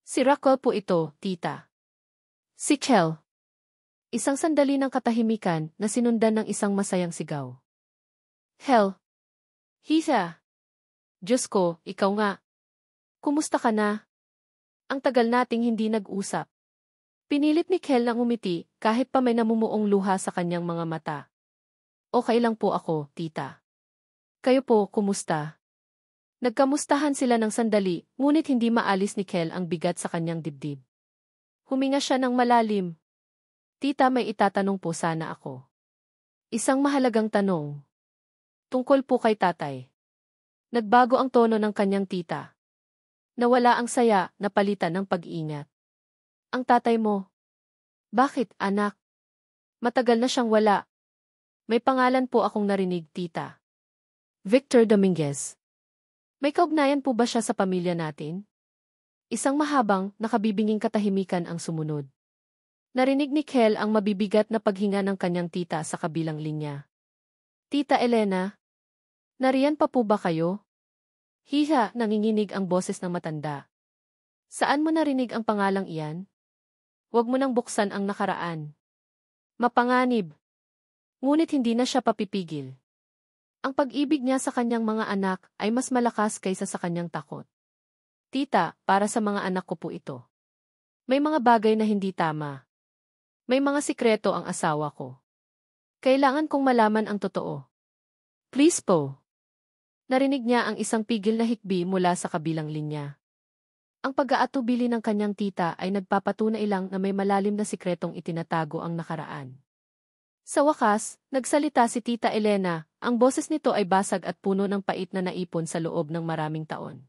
Si Raquel po ito, tita. Si Kel. Isang sandali ng katahimikan na sinundan ng isang masayang sigaw. Hel. Hisa. Diyos ko, ikaw nga. Kumusta ka na? Ang tagal nating hindi nag-usap. Pinilit ni Kel na ngumiti kahit pa may namumuong luha sa kanyang mga mata. Okay lang po ako, tita. Kayo po, kumusta? Nagkamustahan sila ng sandali, ngunit hindi maalis ni Kel ang bigat sa kanyang dibdib. Huminga siya ng malalim. Tita, may itatanong po sana ako. Isang mahalagang tanong. Tungkol po kay tatay. Nagbago ang tono ng kanyang tita. Nawala ang saya, napalitan ng pag-iingat. Ang tatay mo. Bakit, anak? Matagal na siyang wala. May pangalan po akong narinig, tita. Victor Dominguez. May kaugnayan po ba siya sa pamilya natin? Isang mahabang, nakabibinging katahimikan ang sumunod. Narinig ni Kel ang mabibigat na paghinga ng kanyang tita sa kabilang linya. Tita Elena, nariyan pa po ba kayo? Hiha, nanginginig ang boses ng matanda. Saan mo narinig ang pangalang iyan? Huwag mo nang buksan ang nakaraan. Mapanganib. Ngunit hindi na siya papipigil. Ang pag-ibig niya sa kanyang mga anak ay mas malakas kaysa sa kanyang takot. Tita, para sa mga anak ko po ito. May mga bagay na hindi tama. May mga sikreto ang asawa ko. Kailangan kong malaman ang totoo. Please po. Narinig niya ang isang pigil na hikbi mula sa kabilang linya. Ang pag-aatubili ng kanyang tita ay nagpapatunay lang na may malalim na sikretong itinatago ang nakaraan. Sa wakas, nagsalita si Tita Elena, ang boses nito ay basag at puno ng pait na naipon sa loob ng maraming taon.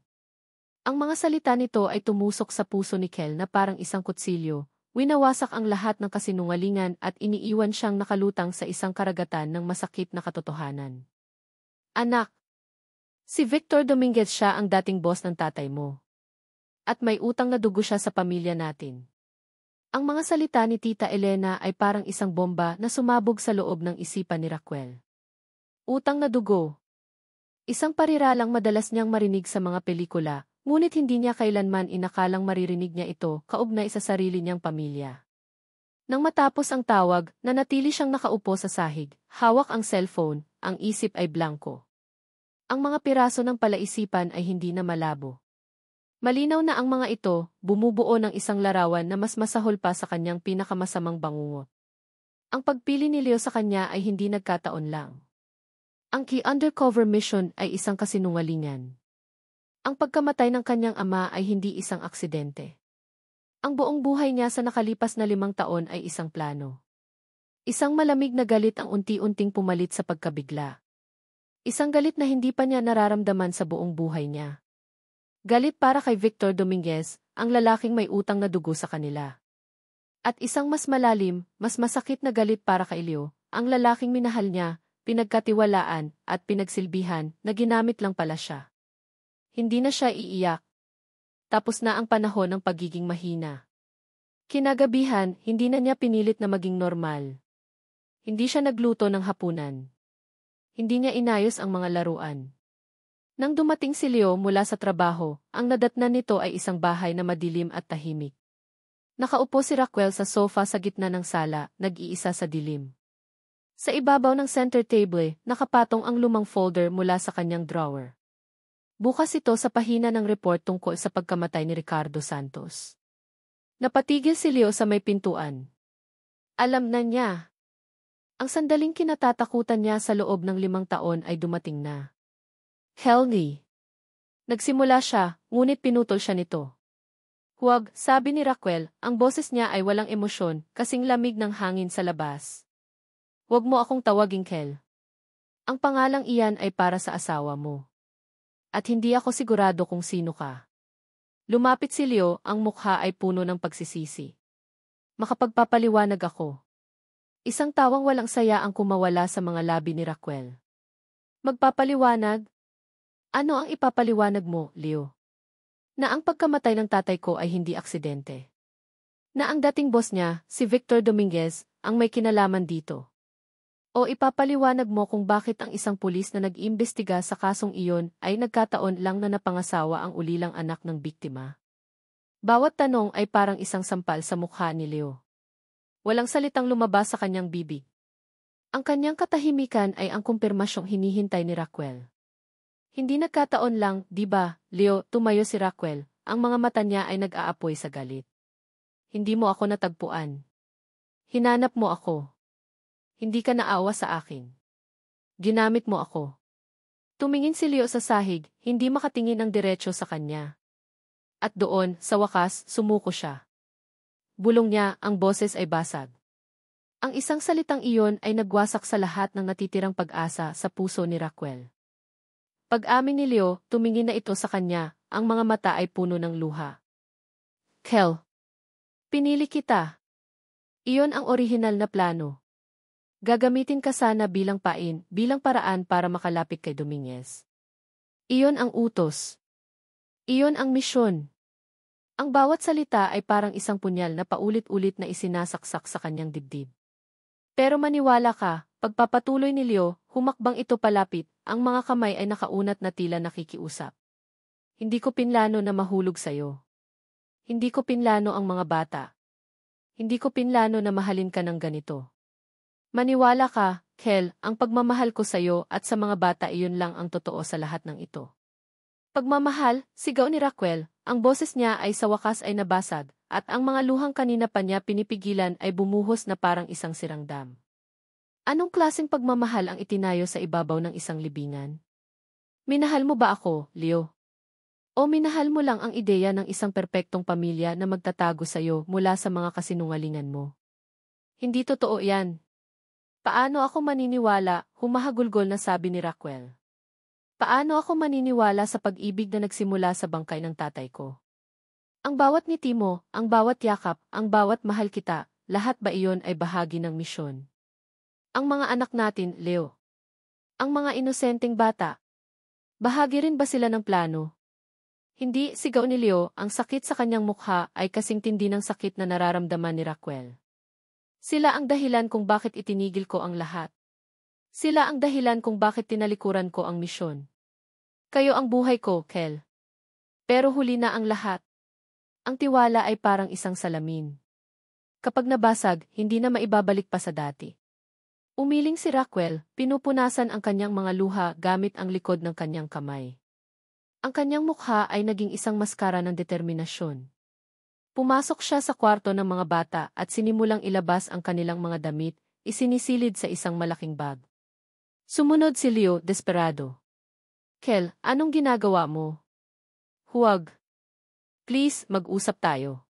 Ang mga salita nito ay tumusok sa puso ni Kel na parang isang kutsilyo, winawasak ang lahat ng kasinungalingan at iniiwan siyang nakalutang sa isang karagatan ng masakit na katotohanan. Anak, si Victor Dominguez siya ang dating boss ng tatay mo. At may utang na dugo siya sa pamilya natin. Ang mga salita ni Tita Elena ay parang isang bomba na sumabog sa loob ng isipan ni Raquel. Utang na dugo. Isang pariralang madalas niyang marinig sa mga pelikula, ngunit hindi niya kailanman inakalang maririnig niya ito kaugnay sa sarili niyang pamilya. Nang matapos ang tawag, nanatili siyang nakaupo sa sahig, hawak ang cellphone, ang isip ay blanko. Ang mga piraso ng palaisipan ay hindi na malabo. Malinaw na ang mga ito, bumubuo ng isang larawan na mas masahol pa sa kanyang pinakamasamang bangungot. Ang pagpili ni Leo sa kanya ay hindi nagkataon lang. Ang key undercover mission ay isang kasinungalingan. Ang pagkamatay ng kanyang ama ay hindi isang aksidente. Ang buong buhay niya sa nakalipas na 5 taon ay isang plano. Isang malamig na galit ang unti-unting pumalit sa pagkabigla. Isang galit na hindi pa niya nararamdaman sa buong buhay niya. Galit para kay Victor Dominguez, ang lalaking may utang na dugo sa kanila. At isang mas malalim, mas masakit na galit para kay Leo, ang lalaking minahal niya, pinagkatiwalaan, at pinagsilbihan, na ginamit lang pala siya. Hindi na siya iiyak. Tapos na ang panahon ng pagiging mahina. Kinagabihan, hindi na niya pinilit na maging normal. Hindi siya nagluto ng hapunan. Hindi niya inayos ang mga laruan. Nang dumating si Leo mula sa trabaho, ang nadatnan nito ay isang bahay na madilim at tahimik. Nakaupo si Raquel sa sofa sa gitna ng sala, nag-iisa sa dilim. Sa ibabaw ng center table, nakapatong ang lumang folder mula sa kanyang drawer. Bukas ito sa pahina ng report tungkol sa pagkamatay ni Ricardo Santos. Napatigil si Leo sa may pintuan. Alam na niya. Ang sandaling kinatatakutan niya sa loob ng 5 taon ay dumating na. Healthy. Nagsimula siya, ngunit pinutol siya nito. Huwag, sabi ni Raquel, ang boses niya ay walang emosyon, kasing lamig ng hangin sa labas. Huwag mo akong tawaging Kel. Ang pangalang iyan ay para sa asawa mo. At hindi ako sigurado kung sino ka. Lumapit si Leo, ang mukha ay puno ng pagsisisi. Makapagpapaliwanag ako. Isang tawang walang saya ang kumawala sa mga labi ni Raquel. Magpapaliwanag? Ano ang ipapaliwanag mo, Leo? Na ang pagkamatay ng tatay ko ay hindi aksidente. Na ang dating boss niya, si Victor Dominguez, ang may kinalaman dito? O ipapaliwanag mo kung bakit ang isang pulis na nag-iimbestiga sa kasong iyon ay nagkataon lang na napangasawa ang ulilang anak ng biktima? Bawat tanong ay parang isang sampal sa mukha ni Leo. Walang salitang lumabas sa kanyang bibig. Ang kanyang katahimikan ay ang kumpirmasyong hinihintay ni Raquel. Hindi nagkataon lang, di ba, Leo? Tumayo si Raquel, ang mga mata niya ay nag-aapoy sa galit. Hindi mo ako natagpuan. Hinanap mo ako. Hindi ka naawa sa akin. Ginamit mo ako. Tumingin si Leo sa sahig, hindi makatingin ng diretso sa kanya. At doon, sa wakas, sumuko siya. Bulong niya, ang boses ay basag. Ang isang salitang iyon ay nagwasak sa lahat ng natitirang pag-asa sa puso ni Raquel. Pag-amin ni Leo, tumingin na ito sa kanya, ang mga mata ay puno ng luha. Kel, pinili kita. Iyon ang orihinal na plano. Gagamitin ka sana bilang bilang paraan para makalapit kay Dominguez. Iyon ang utos. Iyon ang misyon. Ang bawat salita ay parang isang punyal na paulit-ulit na isinasaksak sa kanyang dibdib. Pero maniwala ka, pagpapatuloy ni Leo, humakbang ito palapit, ang mga kamay ay nakaunat na tila nakikiusap. Hindi ko pinlano na mahulog sa'yo. Hindi ko pinlano ang mga bata. Hindi ko pinlano na mahalin ka ng ganito. Maniwala ka, Kel, ang pagmamahal ko sa'yo at sa mga bata iyon lang ang totoo sa lahat ng ito. Pagmamahal, sigaw ni Raquel, ang boses niya ay sa wakas ay nabasag, at ang mga luhang kanina pa niya pinipigilan ay bumuhos na parang isang sirang dam. Anong klaseng pagmamahal ang itinayo sa ibabaw ng isang libingan? Minahal mo ba ako, Leo? O minahal mo lang ang ideya ng isang perpektong pamilya na magtatago sa'yo mula sa mga kasinungalingan mo? Hindi totoo yan. Paano ako maniniwala, humahagulgol na sabi ni Raquel. Paano ako maniniwala sa pag-ibig na nagsimula sa bangkay ng tatay ko? Ang bawat ngiti mo, ang bawat yakap, ang bawat mahal kita, lahat ba iyon ay bahagi ng misyon? Ang mga anak natin, Leo. Ang mga inosenteng bata. Bahagi rin ba sila ng plano? Hindi, sigaw ni Leo, ang sakit sa kanyang mukha ay kasing tindi ng sakit na nararamdaman ni Raquel. Sila ang dahilan kung bakit itinigil ko ang lahat. Sila ang dahilan kung bakit tinalikuran ko ang misyon. Kayo ang buhay ko, Kel. Pero huli na ang lahat. Ang tiwala ay parang isang salamin. Kapag nabasag, hindi na maibabalik pa sa dati. Umiling si Raquel, pinupunasan ang kanyang mga luha gamit ang likod ng kanyang kamay. Ang kanyang mukha ay naging isang maskara ng determinasyon. Pumasok siya sa kwarto ng mga bata at sinimulang ilabas ang kanilang mga damit, isinisilid sa isang malaking bag. Sumunod si Leo, desperado. Kel, anong ginagawa mo? Huwag. Please, mag-usap tayo.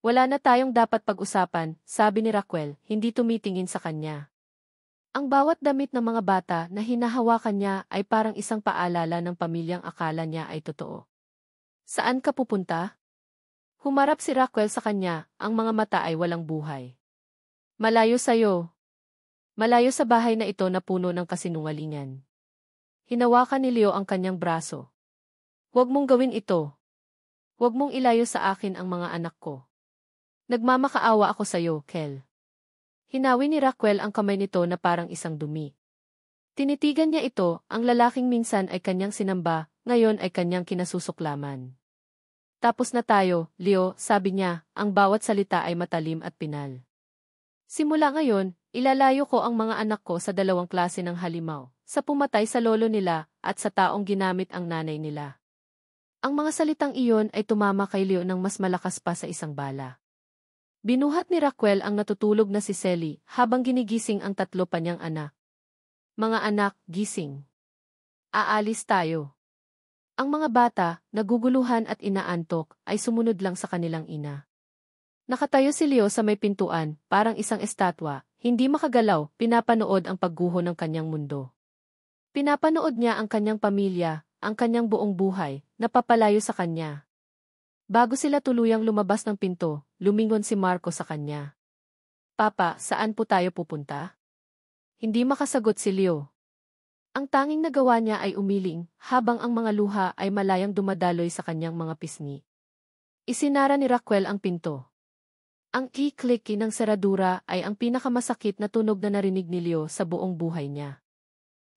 Wala na tayong dapat pag-usapan, sabi ni Raquel, hindi tumitingin sa kanya. Ang bawat damit ng mga bata na hinahawakan niya ay parang isang paalala ng pamilyang akala niya ay totoo. Saan ka pupunta? Humarap si Raquel sa kanya, ang mga mata ay walang buhay. Malayo sa'yo. Malayo sa bahay na ito na puno ng kasinungalingan. Hinawakan ni Leo ang kanyang braso. Huwag mong gawin ito. Huwag mong ilayo sa akin ang mga anak ko. Nagmamakaawa ako sa'yo, Kel. Hinawi ni Raquel ang kamay nito na parang isang dumi. Tinitigan niya ito, ang lalaking minsan ay kanyang sinamba, ngayon ay kanyang kinasusuklaman. Tapos na tayo, Leo, sabi niya, ang bawat salita ay matalim at pinal. Simula ngayon, ilalayo ko ang mga anak ko sa dalawang klase ng halimaw, sa pumatay sa lolo nila at sa taong ginamit ang nanay nila. Ang mga salitang iyon ay tumama kay Leo ng mas malakas pa sa isang bala. Binuhat ni Raquel ang natutulog na si Selly habang ginigising ang tatlo pa niyang anak. Mga anak, gising. Aalis tayo. Ang mga bata, naguguluhan at inaantok, ay sumunod lang sa kanilang ina. Nakatayo si Leo sa may pintuan, parang isang estatwa, hindi makagalaw, pinapanood ang pagguho ng kanyang mundo. Pinapanood niya ang kanyang pamilya, ang kanyang buong buhay, napapalayo sa kanya. Bago sila tuluyang lumabas ng pinto, lumingon si Marco sa kanya. Papa, saan po tayo pupunta? Hindi makasagot si Leo. Ang tanging nagawa niya ay umiling, habang ang mga luha ay malayang dumadaloy sa kanyang mga pisngi. Isinara ni Raquel ang pinto. Ang click ng seradura ay ang pinakamasakit na tunog na narinig ni Leo sa buong buhay niya.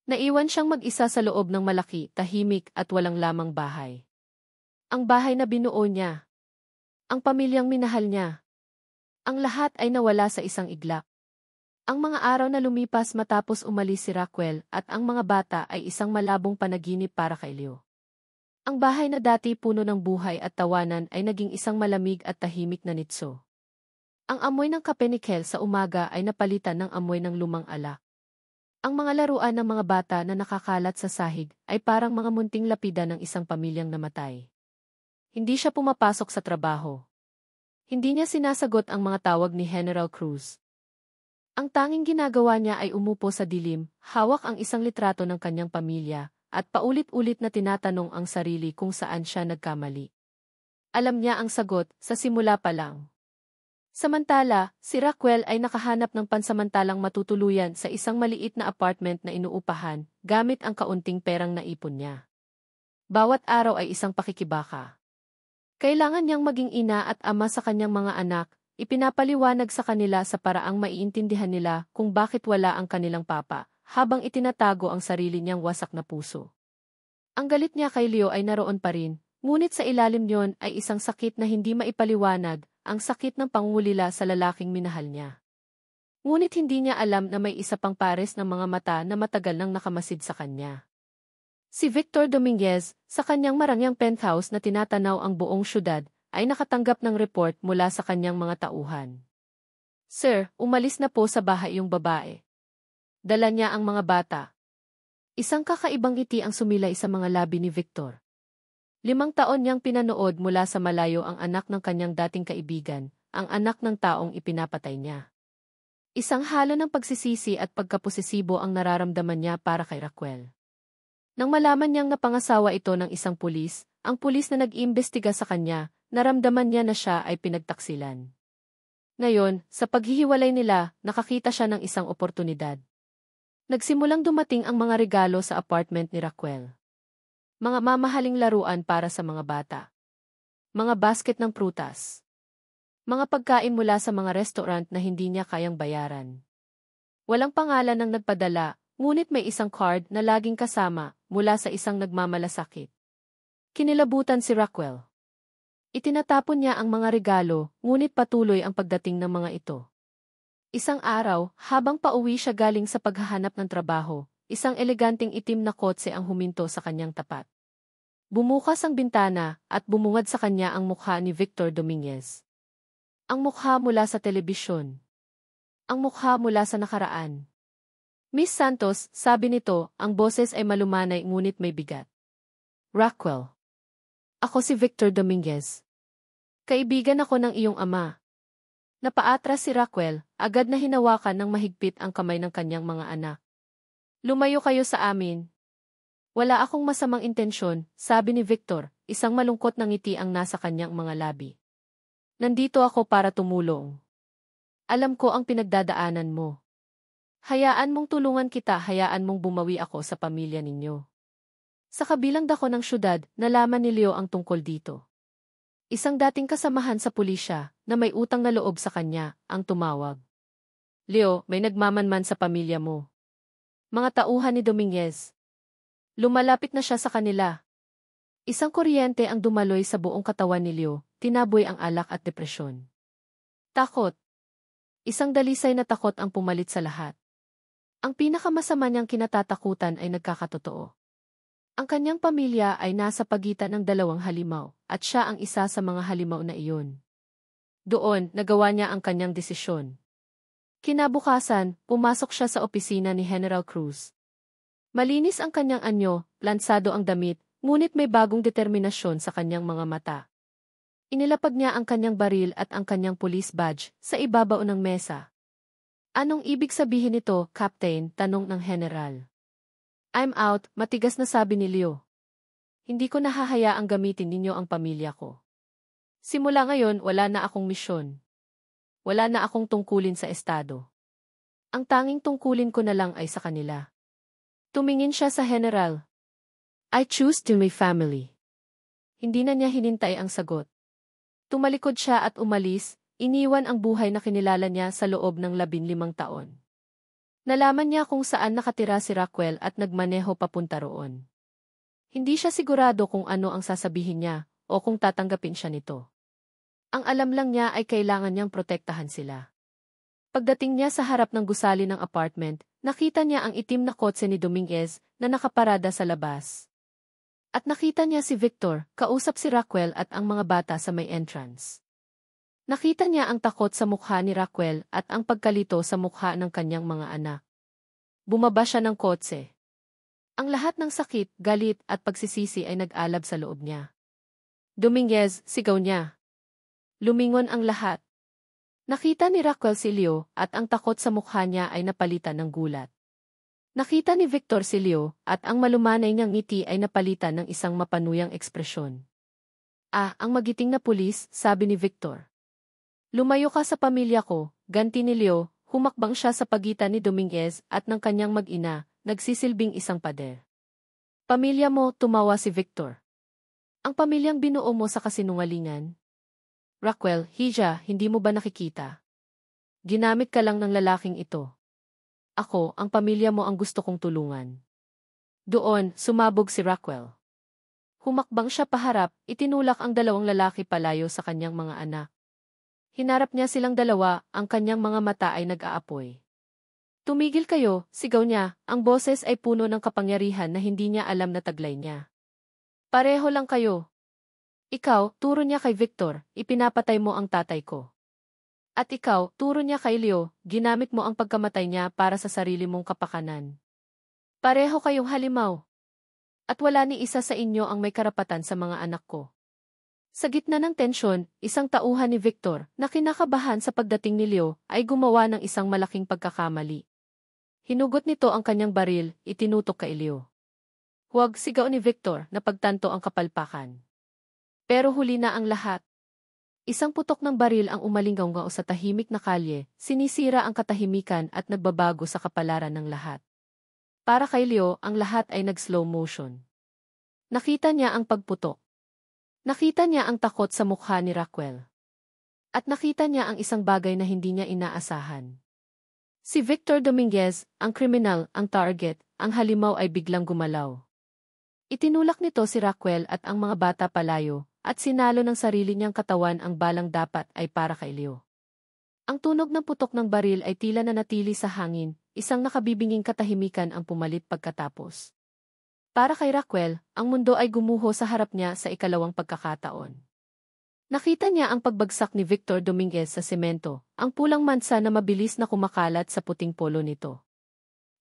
Naiwan siyang mag-isa sa loob ng malaki, tahimik at walang lamang bahay. Ang bahay na binuo niya. Ang pamilyang minahal niya. Ang lahat ay nawala sa isang iglap. Ang mga araw na lumipas matapos umalis si Raquel at ang mga bata ay isang malabong panaginip para kay Leo. Ang bahay na dati puno ng buhay at tawanan ay naging isang malamig at tahimik na nitso. Ang amoy ng kape ni Kel sa umaga ay napalitan ng amoy ng lumang alak. Ang mga laruan ng mga bata na nakakalat sa sahig ay parang mga munting lapida ng isang pamilyang namatay. Hindi siya pumapasok sa trabaho. Hindi niya sinasagot ang mga tawag ni General Cruz. Ang tanging ginagawa niya ay umupo sa dilim, hawak ang isang litrato ng kanyang pamilya, at paulit-ulit na tinatanong ang sarili kung saan siya nagkamali. Alam niya ang sagot sa simula pa lang. Samantala, si Raquel ay nakahanap ng pansamantalang matutuluyan sa isang maliit na apartment na inuupahan, gamit ang kaunting perang naipon niya. Bawat araw ay isang pakikibaka. Kailangan niyang maging ina at ama sa kanyang mga anak, ipinapaliwanag sa kanila sa paraang maiintindihan nila kung bakit wala ang kanilang papa, habang itinatago ang sarili niyang wasak na puso. Ang galit niya kay Leo ay naroon pa rin, ngunit sa ilalim niyon ay isang sakit na hindi maipaliwanag, ang sakit ng pangulila sa lalaking minahal niya. Ngunit hindi niya alam na may isa pang pares ng mga mata na matagal nang nakamasid sa kanya. Si Victor Dominguez, sa kanyang marangyang penthouse na tinatanaw ang buong syudad, ay nakatanggap ng report mula sa kanyang mga tauhan. Sir, umalis na po sa bahay yung babae. Dala niya ang mga bata. Isang kakaibang ngiti ang sumilay sa mga labi ni Victor. 5 taon niyang pinanood mula sa malayo ang anak ng kanyang dating kaibigan, ang anak ng taong ipinapatay niya. Isang halo ng pagsisisi at pagkaposesibo ang nararamdaman niya para kay Raquel. Nang malaman niyang napangasawa ito ng isang pulis, ang pulis na nag-iimbestiga sa kanya, naramdaman niya na siya ay pinagtaksilan. Ngayon, sa paghihiwalay nila, nakakita siya ng isang oportunidad. Nagsimulang dumating ang mga regalo sa apartment ni Raquel. Mga mamahaling laruan para sa mga bata. Mga basket ng prutas. Mga pagkain mula sa mga restaurant na hindi niya kayang bayaran. Walang pangalan ng nagpadala, ngunit may isang card na laging kasama mula sa isang nagmamalasakit. Kinilabutan si Raquel. Itinatapon niya ang mga regalo, ngunit patuloy ang pagdating ng mga ito. Isang araw, habang pauwi siya galing sa paghahanap ng trabaho, isang eleganteng itim na kotse ang huminto sa kanyang tapat. Bumukas ang bintana at bumungad sa kanya ang mukha ni Victor Dominguez. Ang mukha mula sa telebisyon. Ang mukha mula sa nakaraan. Miss Santos, sabi nito, ang boses ay malumanay ngunit may bigat. Raquel. Ako si Victor Dominguez. Kaibigan ako ng iyong ama. Napaatras si Raquel, agad na hinawakan ng mahigpit ang kamay ng kanyang mga anak. Lumayo kayo sa amin. Wala akong masamang intensyon, sabi ni Victor, isang malungkot na ngiti ang nasa kanyang mga labi. Nandito ako para tumulong. Alam ko ang pinagdadaanan mo. Hayaan mong tulungan kita, hayaan mong bumawi ako sa pamilya ninyo. Sa kabilang dako ng syudad, nalaman ni Leo ang tungkol dito. Isang dating kasamahan sa pulisya, na may utang na loob sa kanya, ang tumawag. Leo, may nagmamanman sa pamilya mo. Mga tauhan ni Dominguez. Lumalapit na siya sa kanila. Isang kuryente ang dumaloy sa buong katawan ni Leo, tinaboy ang alak at depresyon. Takot. Isang dalisay na takot ang pumalit sa lahat. Ang pinakamasama niyang kinatatakutan ay nagkakatotoo. Ang kanyang pamilya ay nasa pagitan ng 2 halimaw, at siya ang isa sa mga halimaw na iyon. Doon, nagawa niya ang kanyang desisyon. Kinabukasan, pumasok siya sa opisina ni General Cruz. Malinis ang kanyang anyo, plansado ang damit, ngunit may bagong determinasyon sa kanyang mga mata. Inilapag niya ang kanyang baril at ang kanyang police badge sa ibabaw ng mesa. Anong ibig sabihin nito, Captain? Tanong ng General. I'm out, matigas na sabi ni Leo. Hindi ko nahahayaang gamitin ninyo ang pamilya ko. Simula ngayon, wala na akong misyon. Wala na akong tungkulin sa estado. Ang tanging tungkulin ko na lang ay sa kanila. Tumingin siya sa General. I choose to my family. Hindi na niya hinintay ang sagot. Tumalikod siya at umalis, iniwan ang buhay na kinilala niya sa loob ng 15 taon. Nalaman niya kung saan nakatira si Raquel at nagmaneho papunta roon. Hindi siya sigurado kung ano ang sasabihin niya o kung tatanggapin siya nito. Ang alam lang niya ay kailangan niyang protektahan sila. Pagdating niya sa harap ng gusali ng apartment, nakita niya ang itim na kotse ni Dominguez na nakaparada sa labas. At nakita niya si Victor, kausap si Raquel at ang mga bata sa may entrance. Nakita niya ang takot sa mukha ni Raquel at ang pagkalito sa mukha ng kanyang mga anak. Bumaba siya ng kotse. Ang lahat ng sakit, galit at pagsisisi ay nag-alab sa loob niya. Dominguez, sigaw niya. Lumingon ang lahat. Nakita ni Raquel si Leo at ang takot sa mukha niya ay napalitan ng gulat. Nakita ni Victor si Leo at ang malumanay niyang ngiti ay napalitan ng isang mapanuyang ekspresyon. Ang magiting na pulis, sabi ni Victor. Lumayo ka sa pamilya ko, ganti ni Leo, humakbang siya sa pagitan ni Dominguez at ng kanyang mag-ina, nagsisilbing isang pader. Pamilya mo, tumawa si Victor. Ang pamilyang binuo mo sa kasinungalingan? Raquel, Hija, hindi mo ba nakikita? Ginamit ka lang ng lalaking ito. Ako, ang pamilya mo ang gusto kong tulungan. Doon, sumabog si Raquel. Humakbang siya paharap, itinulak ang dalawang lalaki palayo sa kanyang mga anak. Hinarap niya silang dalawa, ang kanyang mga mata ay nag-aapoy. Tumigil kayo, sigaw niya, ang boses ay puno ng kapangyarihan na hindi niya alam na taglay niya. Pareho lang kayo. Ikaw, turo niya kay Victor, ipinapatay mo ang tatay ko. At ikaw, turo niya kay Leo, ginamit mo ang pagkamatay niya para sa sarili mong kapakanan. Pareho kayong halimaw. At wala ni isa sa inyo ang may karapatan sa mga anak ko. Sa gitna ng tensyon, isang tauhan ni Victor, na kinakabahan sa pagdating ni Leo, ay gumawa ng isang malaking pagkakamali. Hinugot nito ang kanyang baril, itinutok kay Leo. Huwag, sigaw ni Victor, na pagtanto ang kapalpakan. Pero huli na ang lahat. Isang putok ng baril ang umalinggaw sa tahimik na kalye, sinisira ang katahimikan at nagbabago sa kapalaran ng lahat. Para kay Leo, ang lahat ay nag-slow motion. Nakita niya ang pagputok. Nakita niya ang takot sa mukha ni Raquel. At nakita niya ang isang bagay na hindi niya inaasahan. Si Victor Dominguez, ang kriminal, ang target, ang halimaw ay biglang gumalaw. Itinulak nito si Raquel at ang mga bata palayo, at sinalo ng sarili niyang katawan ang balang dapat ay para kay Leo. Ang tunog ng putok ng baril ay tila nanatili sa hangin, isang nakabibinging katahimikan ang pumalit pagkatapos. Para kay Raquel, ang mundo ay gumuho sa harap niya sa ikalawang pagkakataon. Nakita niya ang pagbagsak ni Victor Dominguez sa semento, ang pulang mansa na mabilis na kumakalat sa puting polo nito.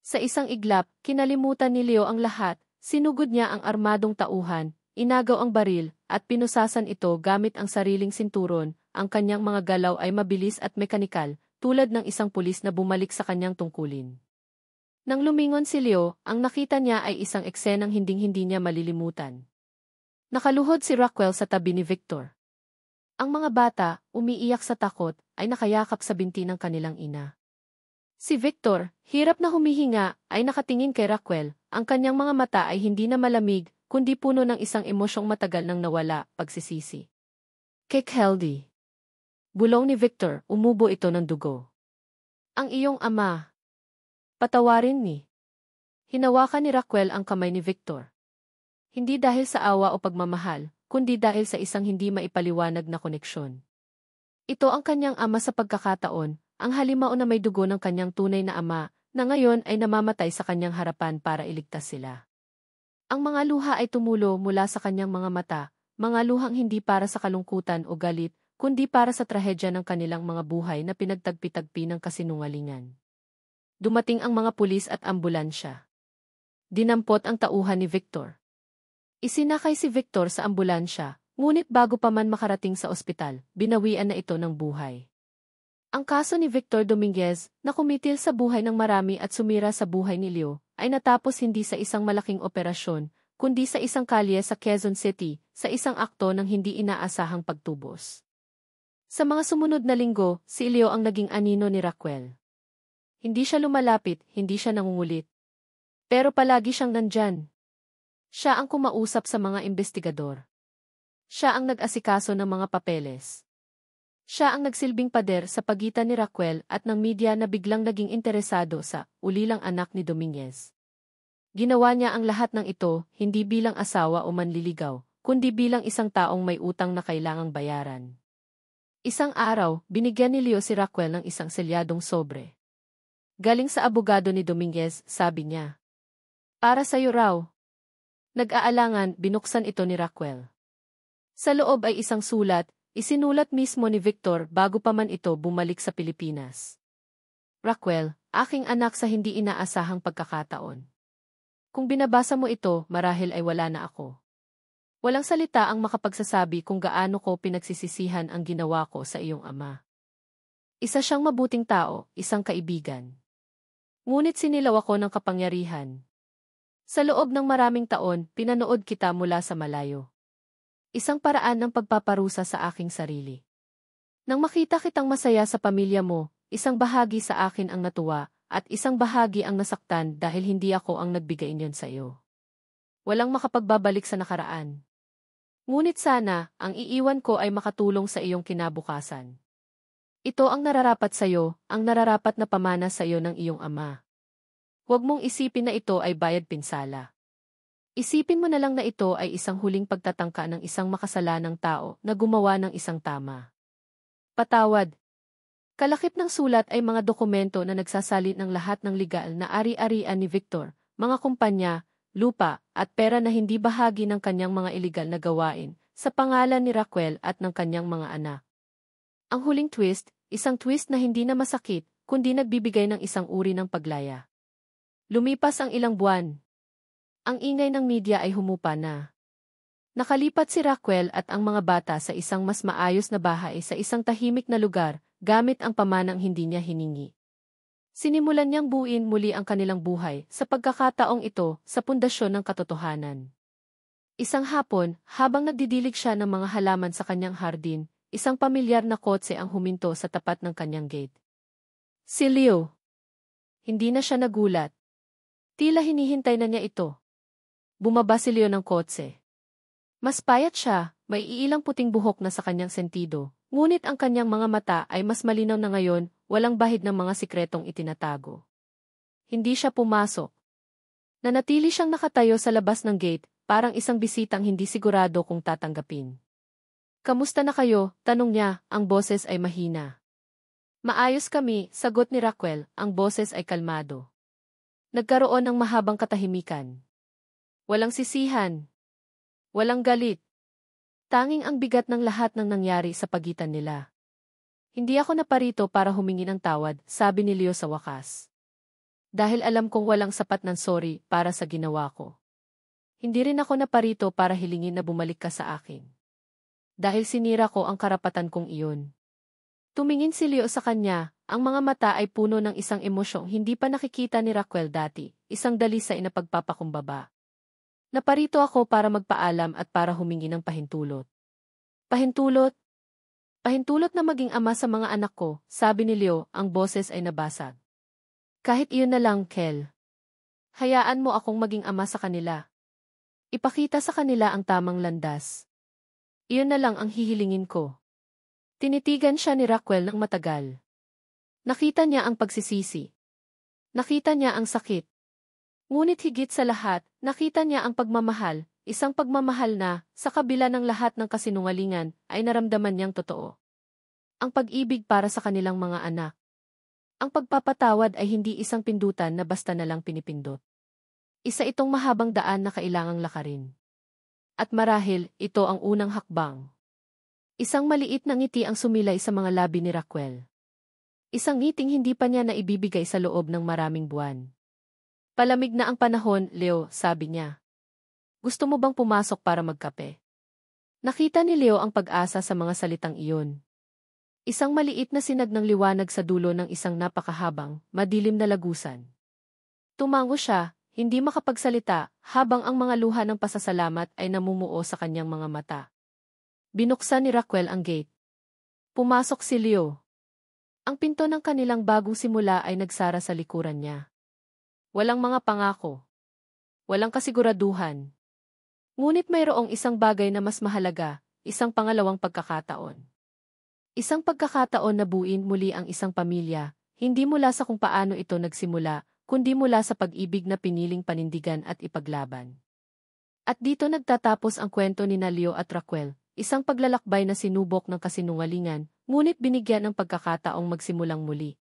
Sa isang iglap, kinalimutan ni Leo ang lahat, sinugod niya ang armadong tauhan, inagaw ang baril, at pinusasan ito gamit ang sariling sinturon, ang kanyang mga galaw ay mabilis at mekanikal, tulad ng isang pulis na bumalik sa kanyang tungkulin. Nang lumingon si Leo, ang nakita niya ay isang eksenang hinding-hindi niya malilimutan. Nakaluhod si Raquel sa tabi ni Victor. Ang mga bata, umiiyak sa takot, ay nakayakap sa binti ng kanilang ina. Si Victor, hirap na humihinga, ay nakatingin kay Raquel, ang kanyang mga mata ay hindi na malamig, kundi puno ng isang emosyong matagal nang nawala, pagsisisi. Kek Heldy. Bulong ni Victor, umubo ito ng dugo. Ang iyong ama. Patawarin ni. Hinawakan ni Raquel ang kamay ni Victor. Hindi dahil sa awa o pagmamahal, kundi dahil sa isang hindi maipaliwanag na koneksyon. Ito ang kanyang ama sa pagkakataon, ang halimaw na may dugo ng kanyang tunay na ama, na ngayon ay namamatay sa kanyang harapan para iligtas sila. Ang mga luha ay tumulo mula sa kanyang mga mata, mga luhang hindi para sa kalungkutan o galit, kundi para sa trahedya ng kanilang mga buhay na pinagtagpi-tagpi ng kasinungalingan. Dumating ang mga pulis at ambulansya. Dinampot ang tauhan ni Victor. Isinakay si Victor sa ambulansya, ngunit bago pa man makarating sa ospital, binawian na ito ng buhay. Ang kaso ni Victor Dominguez, na kumitil sa buhay ng marami at sumira sa buhay ni Leo, ay natapos hindi sa isang malaking operasyon, kundi sa isang kalye sa Quezon City, sa isang akto ng hindi inaasahang pagtubos. Sa mga sumunod na linggo, si Leo ang naging anino ni Raquel. Hindi siya lumalapit, hindi siya nangungulit. Pero palagi siyang nandyan. Siya ang kumausap sa mga investigador. Siya ang nag-asikaso ng mga papeles. Siya ang nagsilbing pader sa pagitan ni Raquel at ng media na biglang naging interesado sa ulilang anak ni Dominguez. Ginawa niya ang lahat ng ito, hindi bilang asawa o manliligaw, kundi bilang isang taong may utang na kailangang bayaran. Isang araw, binigyan ni Leo si Raquel ng isang selyadong sobre. Galing sa abogado ni Dominguez, sabi niya. Para sa'yo raw. Nag-aalangan, binuksan ito ni Raquel. Sa loob ay isang sulat, isinulat mismo ni Victor bago pa man ito bumalik sa Pilipinas. Raquel, aking anak sa hindi inaasahang pagkakataon. Kung binabasa mo ito, marahil ay wala na ako. Walang salita ang makapagsasabi kung gaano ko pinagsisisihan ang ginawa ko sa iyong ama. Isa siyang mabuting tao, isang kaibigan. Ngunit sinilaw ako ng kapangyarihan. Sa loob ng maraming taon, pinanood kita mula sa malayo. Isang paraan ng pagpaparusa sa aking sarili. Nang makita kitang masaya sa pamilya mo, isang bahagi sa akin ang natuwa, at isang bahagi ang nasaktan dahil hindi ako ang nagbigay niyon sa iyo. Walang makapagbabalik sa nakaraan. Ngunit sana, ang iiwan ko ay makatulong sa iyong kinabukasan. Ito ang nararapat sa iyo, ang nararapat na pamana sa iyo ng iyong ama. Huwag mong isipin na ito ay bayad pinsala. Isipin mo na lang na ito ay isang huling pagtatangka ng isang makasalanang tao na gumawa ng isang tama. Patawad. Kalakip ng sulat ay mga dokumento na nagsasalit ng lahat ng legal na ari-arian ni Victor, mga kumpanya, lupa, at pera na hindi bahagi ng kanyang mga iligal na gawain, sa pangalan ni Raquel at ng kanyang mga anak. Ang huling twist, isang twist na hindi na masakit, kundi nagbibigay ng isang uri ng paglaya. Lumipas ang ilang buwan. Ang ingay ng media ay humupa na. Nakalipat si Raquel at ang mga bata sa isang mas maayos na bahay sa isang tahimik na lugar, gamit ang pamanang hindi niya hiningi. Sinimulan niyang buuin muli ang kanilang buhay sa pagkakataong ito sa pundasyon ng katotohanan. Isang hapon, habang nagdidilig siya ng mga halaman sa kanyang hardin, isang pamilyar na kotse ang huminto sa tapat ng kanyang gate. Si Leo. Hindi na siya nagulat. Tila hinihintay na niya ito. Bumaba si Leo ng kotse. Mas payat siya, may iilang puting buhok na sa kanyang sentido, ngunit ang kanyang mga mata ay mas malinaw na ngayon, walang bahid ng mga sikretong itinatago. Hindi siya pumasok. Nanatili siyang nakatayo sa labas ng gate, parang isang bisitang hindi sigurado kung tatanggapin. Kamusta na kayo? Tanong niya, ang boses ay mahina. Maayos kami, sagot ni Raquel, ang boses ay kalmado. Nagkaroon ng mahabang katahimikan. Walang sisihan. Walang galit. Tanging ang bigat ng lahat ng nangyari sa pagitan nila. Hindi ako naparito para humingi ng tawad, sabi ni Leo sa wakas. Dahil alam kong walang sapat ng sorry para sa ginawa ko. Hindi rin ako naparito para hilingin na bumalik ka sa akin. Dahil sinira ko ang karapatan kong iyon. Tumingin si Leo sa kanya, ang mga mata ay puno ng isang emosyong hindi pa nakikita ni Raquel dati, isang dalisay na pagpapakumbaba. Naparito ako para magpaalam at para humingi ng pahintulot. Pahintulot? Pahintulot na maging ama sa mga anak ko, sabi ni Leo, ang boses ay nabasag. Kahit iyon na lang, Kel. Hayaan mo akong maging ama sa kanila. Ipakita sa kanila ang tamang landas. Iyon na lang ang hihilingin ko. Tinitigan siya ni Raquel ng matagal. Nakita niya ang pagsisisi. Nakita niya ang sakit. Ngunit higit sa lahat, nakita niya ang pagmamahal, isang pagmamahal na, sa kabila ng lahat ng kasinungalingan, ay naramdaman niyang totoo. Ang pag-ibig para sa kanilang mga anak. Ang pagpapatawad ay hindi isang pindutan na basta na lang pinipindot. Isa itong mahabang daan na kailangang lakarin. At marahil, ito ang unang hakbang. Isang maliit na ngiti ang sumilay sa mga labi ni Raquel. Isang ngiting hindi pa niya naibibigay sa loob ng maraming buwan. Palamig na ang panahon, Leo, sabi niya. Gusto mo bang pumasok para magkape? Nakita ni Leo ang pag-asa sa mga salitang iyon. Isang maliit na sinag ng liwanag sa dulo ng isang napakahabang, madilim na lagusan. Tumango siya, hindi makapagsalita, habang ang mga luha ng pasasalamat ay namumuo sa kanyang mga mata. Binuksan ni Raquel ang gate. Pumasok si Leo. Ang pinto ng kanilang bagong simula ay nagsara sa likuran niya. Walang mga pangako. Walang kasiguraduhan. Ngunit mayroong isang bagay na mas mahalaga, isang pangalawang pagkakataon. Isang pagkakataon na buuin muli ang isang pamilya, hindi mula sa kung paano ito nagsimula, kundi mula sa pag-ibig na piniling panindigan at ipaglaban. At dito nagtatapos ang kwento ni Leo at Raquel, isang paglalakbay na sinubok ng kasinungalingan, ngunit binigyan ng pagkakataong magsimulang muli.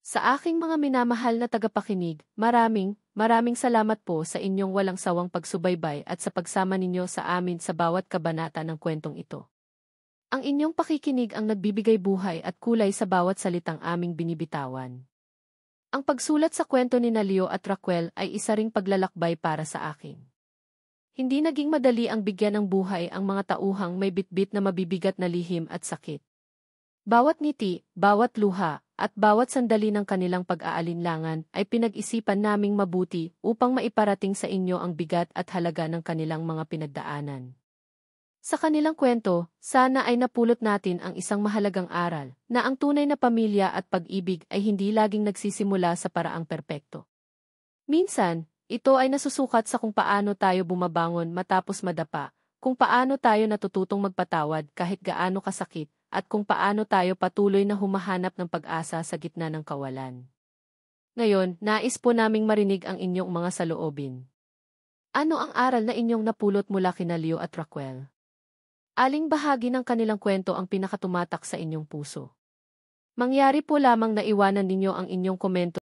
Sa aking mga minamahal na tagapakinig, maraming salamat po sa inyong walang sawang pagsubaybay at sa pagsama ninyo sa amin sa bawat kabanata ng kwentong ito. Ang inyong pakikinig ang nagbibigay buhay at kulay sa bawat salitang aming binibitawan. Ang pagsulat sa kwento ni Leo at Raquel ay isa ring paglalakbay para sa akin. Hindi naging madali ang bigyan ng buhay ang mga tauhang may bitbit na mabibigat na lihim at sakit. Bawat ngiti, bawat luha, at bawat sandali ng kanilang pag-aalinlangan ay pinag-isipan naming mabuti upang maiparating sa inyo ang bigat at halaga ng kanilang mga pinagdaanan. Sa kanilang kwento, sana ay napulot natin ang isang mahalagang aral, na ang tunay na pamilya at pag-ibig ay hindi laging nagsisimula sa paraang perpekto. Minsan, ito ay nasusukat sa kung paano tayo bumabangon matapos madapa, kung paano tayo natututong magpatawad kahit gaano kasakit, at kung paano tayo patuloy na humahanap ng pag-asa sa gitna ng kawalan. Ngayon, nais po naming marinig ang inyong mga saloobin. Ano ang aral na inyong napulot mula kina Leo at Raquel? Aling bahagi ng kanilang kwento ang pinakatumatak sa inyong puso? Mangyari po lamang na iwanan ninyo ang inyong komento